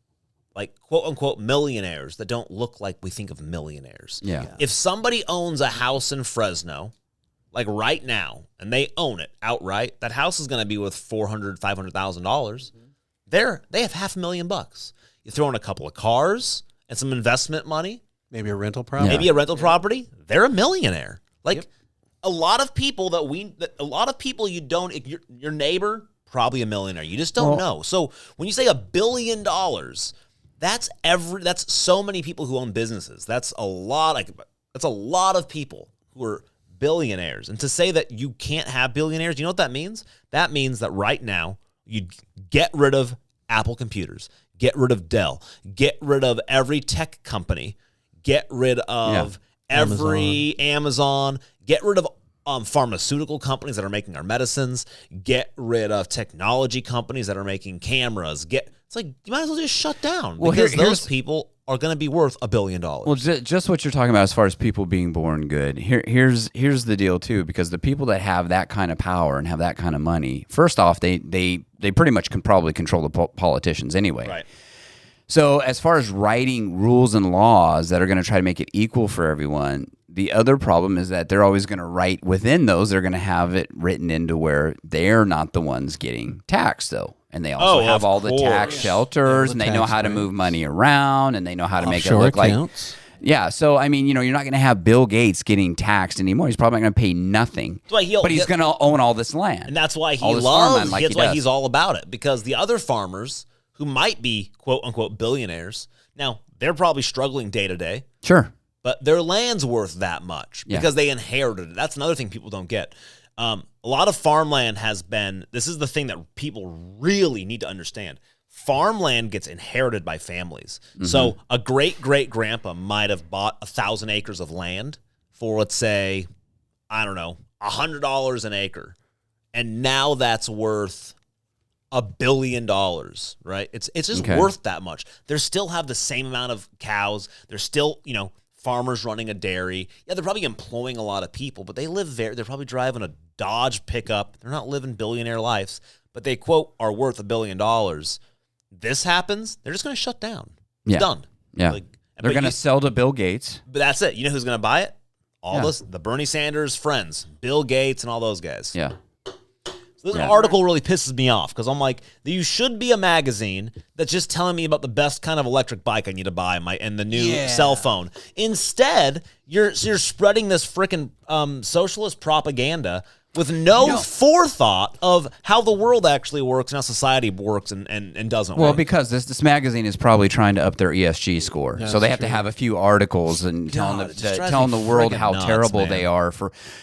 like, quote unquote, millionaires that don't look like we think of millionaires. Yeah. If somebody owns a house in Fresno, like right now, and they own it outright, that house is going to be worth $400,000, $500,000. They have $500,000. You throw in a couple of cars and some investment money, maybe a rental property. maybe a rental property. They're a millionaire. Like a lot of people you don't, your neighbor, probably a millionaire. You just don't know. So when you say $1 billion, that's so many people who own businesses. That's a lot of people who are billionaires. And to say that you can't have billionaires, you know what that means? That means that right now you get rid of Apple computers, get rid of Dell, get rid of every tech company, get rid of every Amazon, get rid of pharmaceutical companies that are making our medicines. Get rid of technology companies that are making cameras. It's like, you might as well just shut down, because those people are going to be worth $1 billion. Well, just what you're talking about as far as people being born good. Here's the deal too, because the people that have that kind of power and have that kind of money, first off, they pretty much can probably control the politicians anyway. Right. So as far as writing rules and laws that are going to try to make it equal for everyone, the other problem is that they're always going to write within those. They're going to have it written into where they're not the ones getting taxed, though. And they also have all the tax shelters, and they know how to move money around, and they know how to make it look accounts. Yeah, so I mean, you're not going to have Bill Gates getting taxed anymore. He's probably not going to pay nothing, but he's going to own all this land. And that's why that's why he's all about it, because the other farmers who might be quote unquote billionaires, now they're probably struggling day to day. Sure. But their land's worth that much because they inherited it. That's another thing people don't get. A lot of farmland this is the thing that people really need to understand. Farmland gets inherited by families. Mm-hmm. So a great-great-grandpa might have bought 1,000 acres of land for, let's say, I don't know, $100 an acre. And now that's worth $1 billion, right? It's just worth that much. They still have the same amount of cows. They're still, farmers running a dairy. Yeah, they're probably employing a lot of people, but they live there. They're probably driving a Dodge pickup. They're not living billionaire lives, but they, quote, are worth $1 billion. This happens, they're just going to shut down. It's done. Yeah. They're going to sell to Bill Gates. But that's it. You know who's going to buy it? The Bernie Sanders friends, Bill Gates and all those guys. Yeah. So this article really pisses me off, because I'm like, you should be a magazine that's just telling me about the best kind of electric bike I need to buy and the new cell phone. Instead, you're spreading this freaking socialist propaganda with no forethought of how the world actually works and how society works and doesn't work. Well, because this magazine is probably trying to up their ESG score. So they have to have a few articles and telling the world how terrible they are.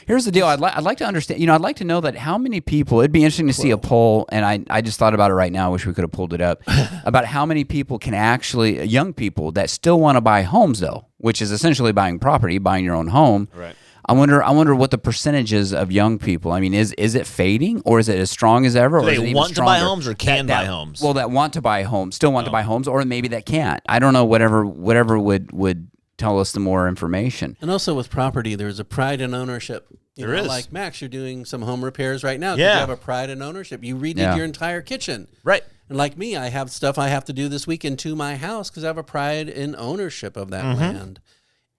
Here's the deal. I'd like to understand, I'd like to know that how many people, it'd be interesting to see a poll, and I just thought about it right now, I wish we could have pulled it up, about how many people can actually, young people that still want to buy homes though, which is essentially buying property, buying your own home. Right. I wonder what the percentages of young people. I mean, is it fading, or is it as strong as ever? Do they want to buy homes or can buy homes? Well, that want to buy homes still want to buy homes, or maybe that can't. I don't know. Whatever would tell us the more information. And also with property, there's a pride in ownership. There is. Like Max, you're doing some home repairs right now. Yeah. You have a pride in ownership. You redid your entire kitchen. Right. And like me, I have stuff I have to do this weekend to my house because I have a pride in ownership of that land.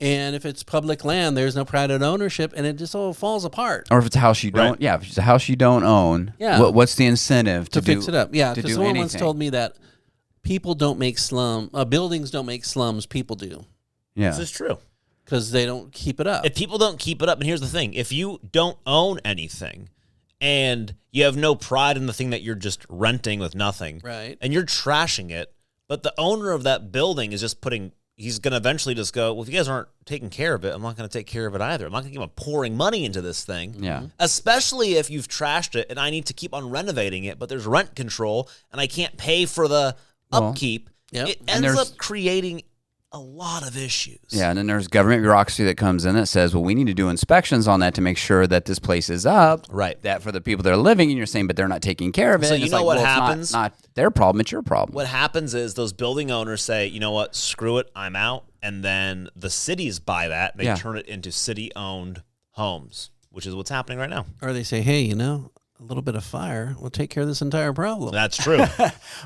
And if it's public land, there's no pride in ownership, and it just all falls apart. Or if it's a house you don't, if it's a house you don't own, what's the incentive to fix it up? Yeah, because someone once anything? told me that people don't make buildings don't make slums, people do. Yeah, this is true. Because they don't keep it up. If people don't keep it up, and here's the thing: if you don't own anything, and you have no pride in the thing that you're just renting with nothing, right? And you're trashing it, but the owner of that building is just he's going to eventually just go, well, if you guys aren't taking care of it, I'm not going to take care of it either. I'm not going to keep on pouring money into this thing. Yeah. Especially if you've trashed it and I need to keep on renovating it, but there's rent control and I can't pay for the upkeep. It ends up creating a lot of issues. Yeah, and then there's government bureaucracy that comes in that says, well, we need to do inspections on that to make sure that this place is up. Right. That for the people that are living, and you're saying, but they're not taking care of it. So you know what happens? It's not their problem, it's your problem. What happens is those building owners say, you know what, screw it, I'm out. And then the cities buy that. They turn it into city-owned homes, which is what's happening right now. Or they say, hey, a little bit of fire will take care of this entire problem. That's true.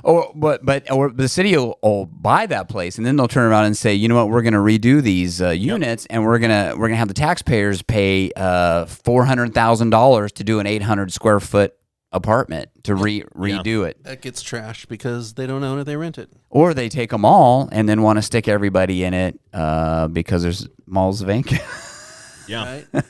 Or the city will buy that place, and then they'll turn around and say, you know what, we're going to redo these units, and we're gonna have the taxpayers pay $400,000 to do an 800 square foot apartment to redo it. That gets trashed because they don't own it; they rent it. Or they take them all and then want to stick everybody in it because there's malls of ink. Yeah. Right?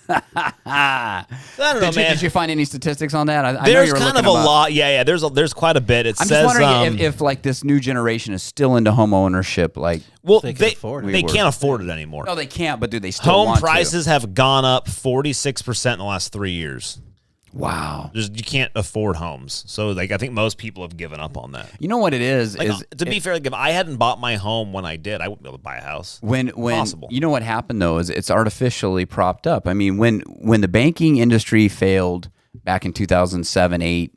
I don't know, man. Did you find any statistics on that? I know there's you were kind of a lot. Yeah. There's quite a bit. I'm just wondering if like this new generation is still into home ownership. Like, well, they can't afford it anymore. No, they can't. But do they still home want prices to? have gone up 46% in the last 3 years. Wow. You can't afford homes. So like I think most people have given up on that. You know what it is? Like, to be fair, like, if I hadn't bought my home when I did, I wouldn't be able to buy a house. When Possible. You know what happened though is it's artificially propped up. I mean, when the banking industry failed back in 2007, 8,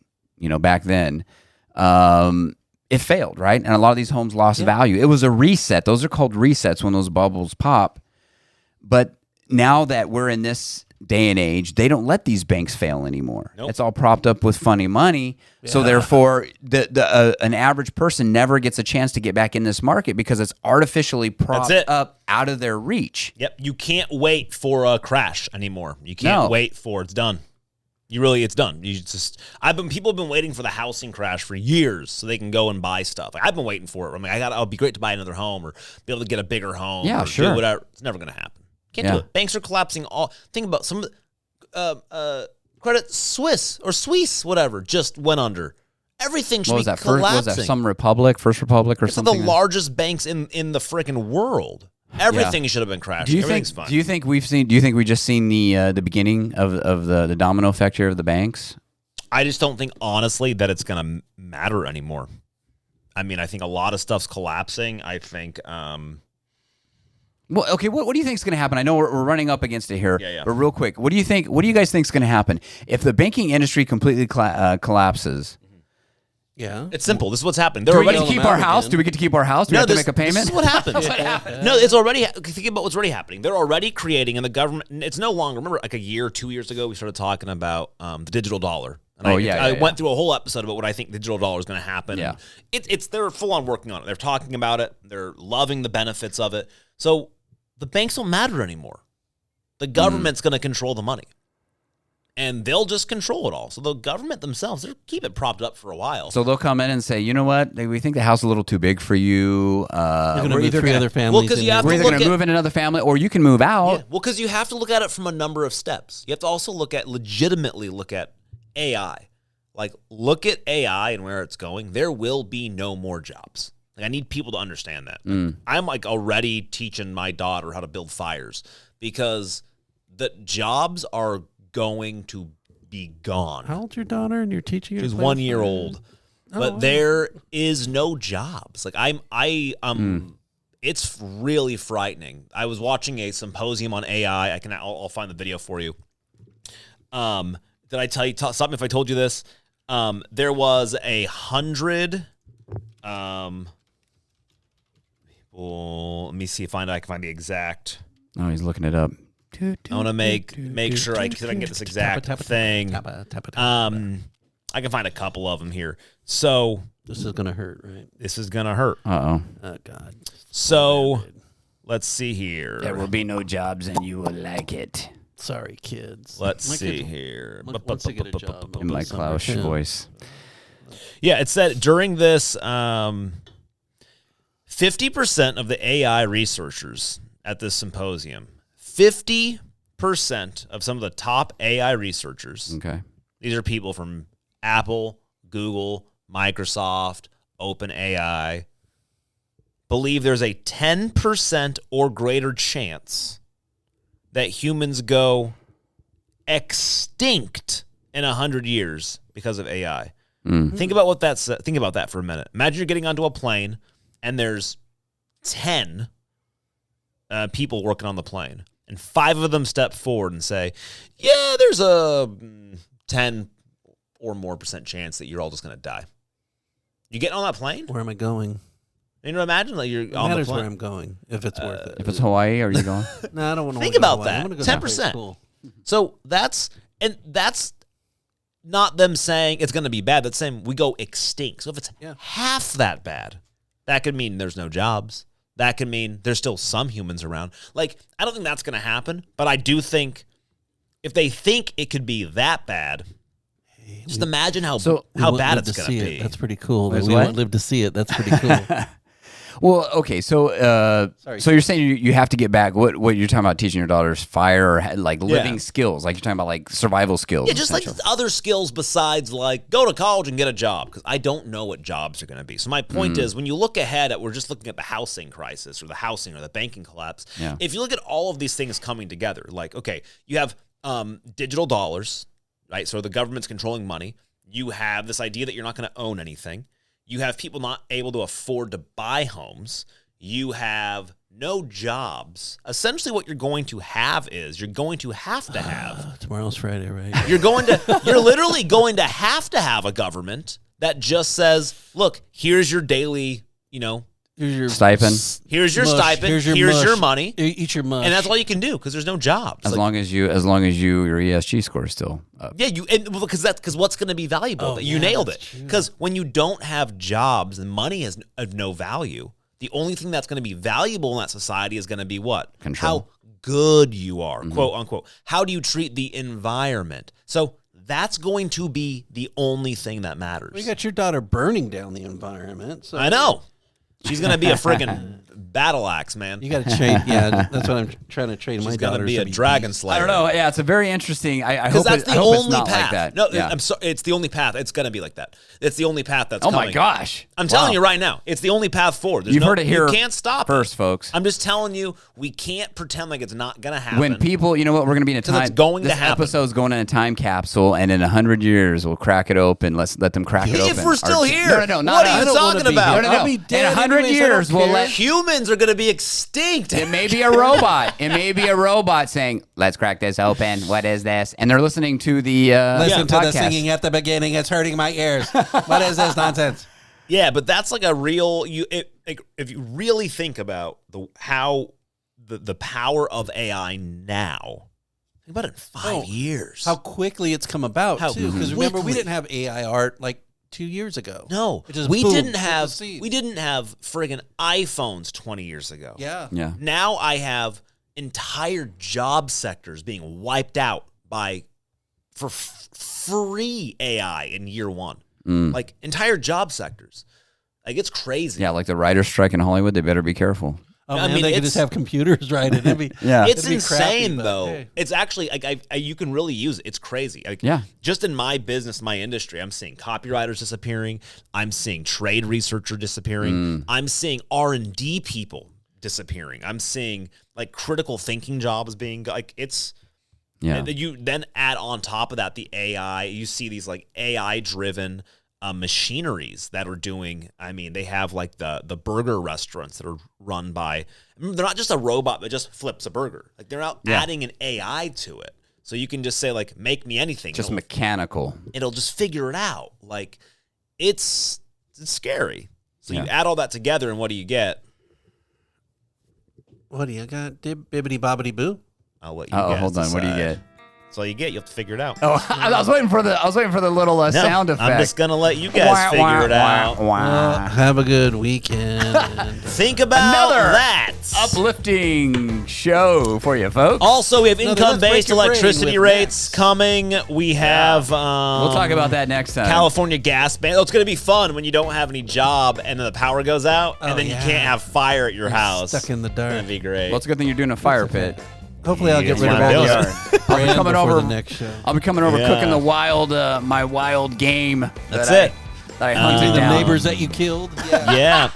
back then, it failed, right? And a lot of these homes lost value. It was a reset. Those are called resets when those bubbles pop. But now that we're in this day and age, they don't let these banks fail anymore. Nope. It's all propped up with funny money. So therefore, an average person never gets a chance to get back in this market because it's artificially propped up out of their reach. Yep. You can't wait for a crash anymore. You can't wait for it's done. It's done. People have been waiting for the housing crash for years so they can go and buy stuff. Like, I've been waiting for it. I'm like, it'll be great to buy another home or be able to get a bigger home. Yeah, or sure. do whatever. It's never going to happen. Can't do it. Banks are collapsing. Think about some Credit Suisse or Suisse, whatever, just went under. Everything should be collapsing. What was that? Some Republic, First Republic, or something? It's the largest banks in the freaking world. Everything should have been crashing. Everything's fine. Do you think we just seen the beginning of the domino effect here of the banks? I just don't think, honestly, that it's going to matter anymore. I mean, I think a lot of stuff's collapsing. I think. Well, okay. What do you think is going to happen? I know we're running up against it here, but real quick, what do you think? What do you guys think is going to happen if the banking industry completely collapses? Yeah, it's simple. This is what's happening. Do we get to keep our house? Do we get to keep our house? Do we have to make a payment? This is what happens. No, it's already. Think about what's already happening. They're already creating, and the government. It's no longer. Remember, like a year, 2 years ago, we started talking about the digital dollar. And I went through a whole episode about what I think the digital dollar is going to happen. Yeah, they're full on working on it. They're talking about it. They're loving the benefits of it. So the banks don't matter anymore. The government's going to control the money. And they'll just control it all. So the government themselves, they'll keep it propped up for a while. So they'll come in and say, you know what? We think the house is a little too big for you. We're either three other families. Well, we're either going to move in another family, or you can move out. Yeah, well, because you have to look at it from a number of steps. You have to also legitimately look at AI. Like, look at AI and where it's going. There will be no more jobs. Like, I need people to understand that. I'm already teaching my daughter how to build fires because the jobs are going to be gone. How old's your daughter and you're teaching her? She's 1 year old. But there is no jobs. Like it's really frightening. I was watching a symposium on AI. I'll find the video for you. Did I tell you something if I told you this? There was 100 let me see if I can find the exact. Oh, he's looking it up. I want to make sure I can get this exact thing. I can find a couple of them here. So this is gonna hurt, right? This is gonna hurt. Oh God. So let's see here. There will be no jobs, and you will like it. Sorry, kids. Let's see here. Once they get a job, in my Klaus voice. Yeah, it said during this, 50% of the AI researchers at this symposium, 50% of some of the top AI researchers, okay, these are people from Apple, Google, Microsoft, OpenAI, believe there's a 10% or greater chance that humans go extinct in 100 years because of AI. Think about what that's. Think about that for a minute. Imagine you're getting onto a plane and there's 10 people working on the plane, and 5 of them step forward and say, "Yeah, there's a 10 or more % chance that you're all just going to die." You getting on that plane? Where am I going? Imagine that you're on the plane. Where I'm going. If it's worth it. If it's Hawaii, are you going? No, I don't want to. Think about that. 10%. So that's not them saying it's going to be bad. That's saying we go extinct. So if it's half that bad, that could mean there's no jobs. That could mean there's still some humans around. Like, I don't think that's going to happen, but I do think if they think it could be that bad, just imagine how bad it's going to be. That's pretty cool. We won't live to see it. That's pretty cool. Well, okay, so you're saying you have to get back. What you're talking about teaching your daughters fire or like living skills, like you're talking about like survival skills. Yeah, just like other skills besides like go to college and get a job, because I don't know what jobs are going to be. So my point is, when you look ahead we're just looking at the housing crisis or the housing or the banking collapse. Yeah. If you look at all of these things coming together, like, okay, you have digital dollars right? So the government's controlling money. You have this idea that you're not going to own anything. You have people not able to afford to buy homes. You have no jobs. Essentially what you're going to have is you're going to have Tomorrow's Friday, right? you're literally going to have a government that just says, look, here's your daily, Here's your stipend. Here's your mush. stipend. Here's Here's your your mush. money. Eat your mush. And that's all you can do because there's no jobs. As long as your ESG score is still up. Yeah, because what's going to be valuable? You nailed it. Because when you don't have jobs and money is of no value, the only thing that's going to be valuable in that society is going to be what? Control. How good you are, quote unquote. How do you treat the environment? So that's going to be the only thing that matters. You got your daughter burning down the environment. So I know. She's going to be a friggin' battle axe, man. You got to train. Yeah, that's what I'm trying to train my She's going daughters to be a dragon beasts. slayer. I don't know. Yeah, it's a very interesting. I Because hope, that's I the hope it's only not path. like that. No, Yeah. I'm sorry. It's the only path. It's going to be like that. It's the only path that's Oh coming. my gosh! I'm telling Wow. you right now, it's the only path forward. There's You've heard it here You can't stop first, it. folks. I'm just telling you, we can't pretend like it's not going to happen. When people, you know what, we're going to be in a 'Cause time. it's going to this happen. episode's going in a time capsule, and in 100 years, we'll crack it open. Let's let them crack it open. If we're still Our- here, no, not what us. are you don't wanna talking be about? here. No, no, no. I'll be dead In 100 anyways, I don't years, we'll care. let. Humans are going to be extinct. It may be a robot. It may be a robot saying, "Let's crack this open. What is this?" And they're listening to the Listen to the podcast. singing at the beginning. It's hurting my ears. What is this nonsense? Yeah, but that's like a real. If you really think about the power of AI now, think about it in 5 years. How quickly it's come about, How too. Because remember, we quickly. didn't have AI art like 2 years ago. No, It just we boom, didn't hit the have seed. friggin' iPhones 20 years ago. Yeah. Yeah. Now I have entire job sectors being wiped out for free AI in year one. Like entire job sectors. Like it's crazy. Yeah, like the writer's strike in Hollywood. They better be careful. Oh, I man, mean, they could it's- just have computers write it. It'd be, Yeah. It's it'd be insane crappy, but though. hey. It's actually like you can really use it. It's crazy. Like, Yeah. Just in my business, my industry, I'm seeing copywriters disappearing. I'm seeing trade researcher disappearing. I'm seeing R&D people disappearing. I'm seeing like critical thinking jobs being like it's. Yeah. And then you then add on top of that the AI. You see these like AI driven machineries that are doing. I mean, they have like the burger restaurants that are run by. They're not just a robot that just flips a burger. Like they're out adding an AI to it, so you can just say like, "Make me anything." Just mechanical. It'll just figure it out. Like it's scary. So Yeah. you add all that together, and what do you get? What do you got? Bibbity bobbity boo? I'll let you. Oh, guys hold on. What do you decide. get? That's all you get. You have to figure it out. Oh, I was waiting for the little No, sound effect. I'm just gonna let you guys figure it out. Have a good weekend. Think about Another that. Uplifting show for you, folks. Also, we have No, let's income-based break your brain electricity with rates coming. We have we'll talk about that next time. California gas ban. Oh, it's going to be fun when you don't have any job and then the power goes out and then you can't have fire at your house. Stuck in the dark. That'd be great. Well, it's a good thing you're doing a fire pit. Hopefully, I'll get rid of Yeah, all yeah. this brand coming before over- the next show. I'll be coming over Yeah. cooking the wild, my wild game. That's that it. That I hunted The down. neighbors that you killed. Yeah. Yeah.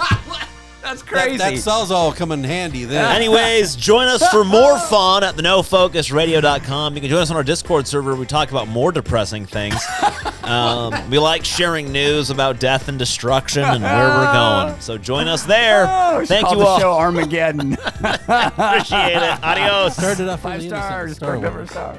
That's crazy. That saw's all coming in handy then. Anyways, join us for more fun at thenofocusradio.com. You can join us on our Discord server. We talk about more depressing things. We like sharing news about death and destruction and where we're going. So join us there. Oh, we should Thank call you the all. show Armageddon. Appreciate it. Adios. Started off 5 really innocent. stars. Star Never Wars. star.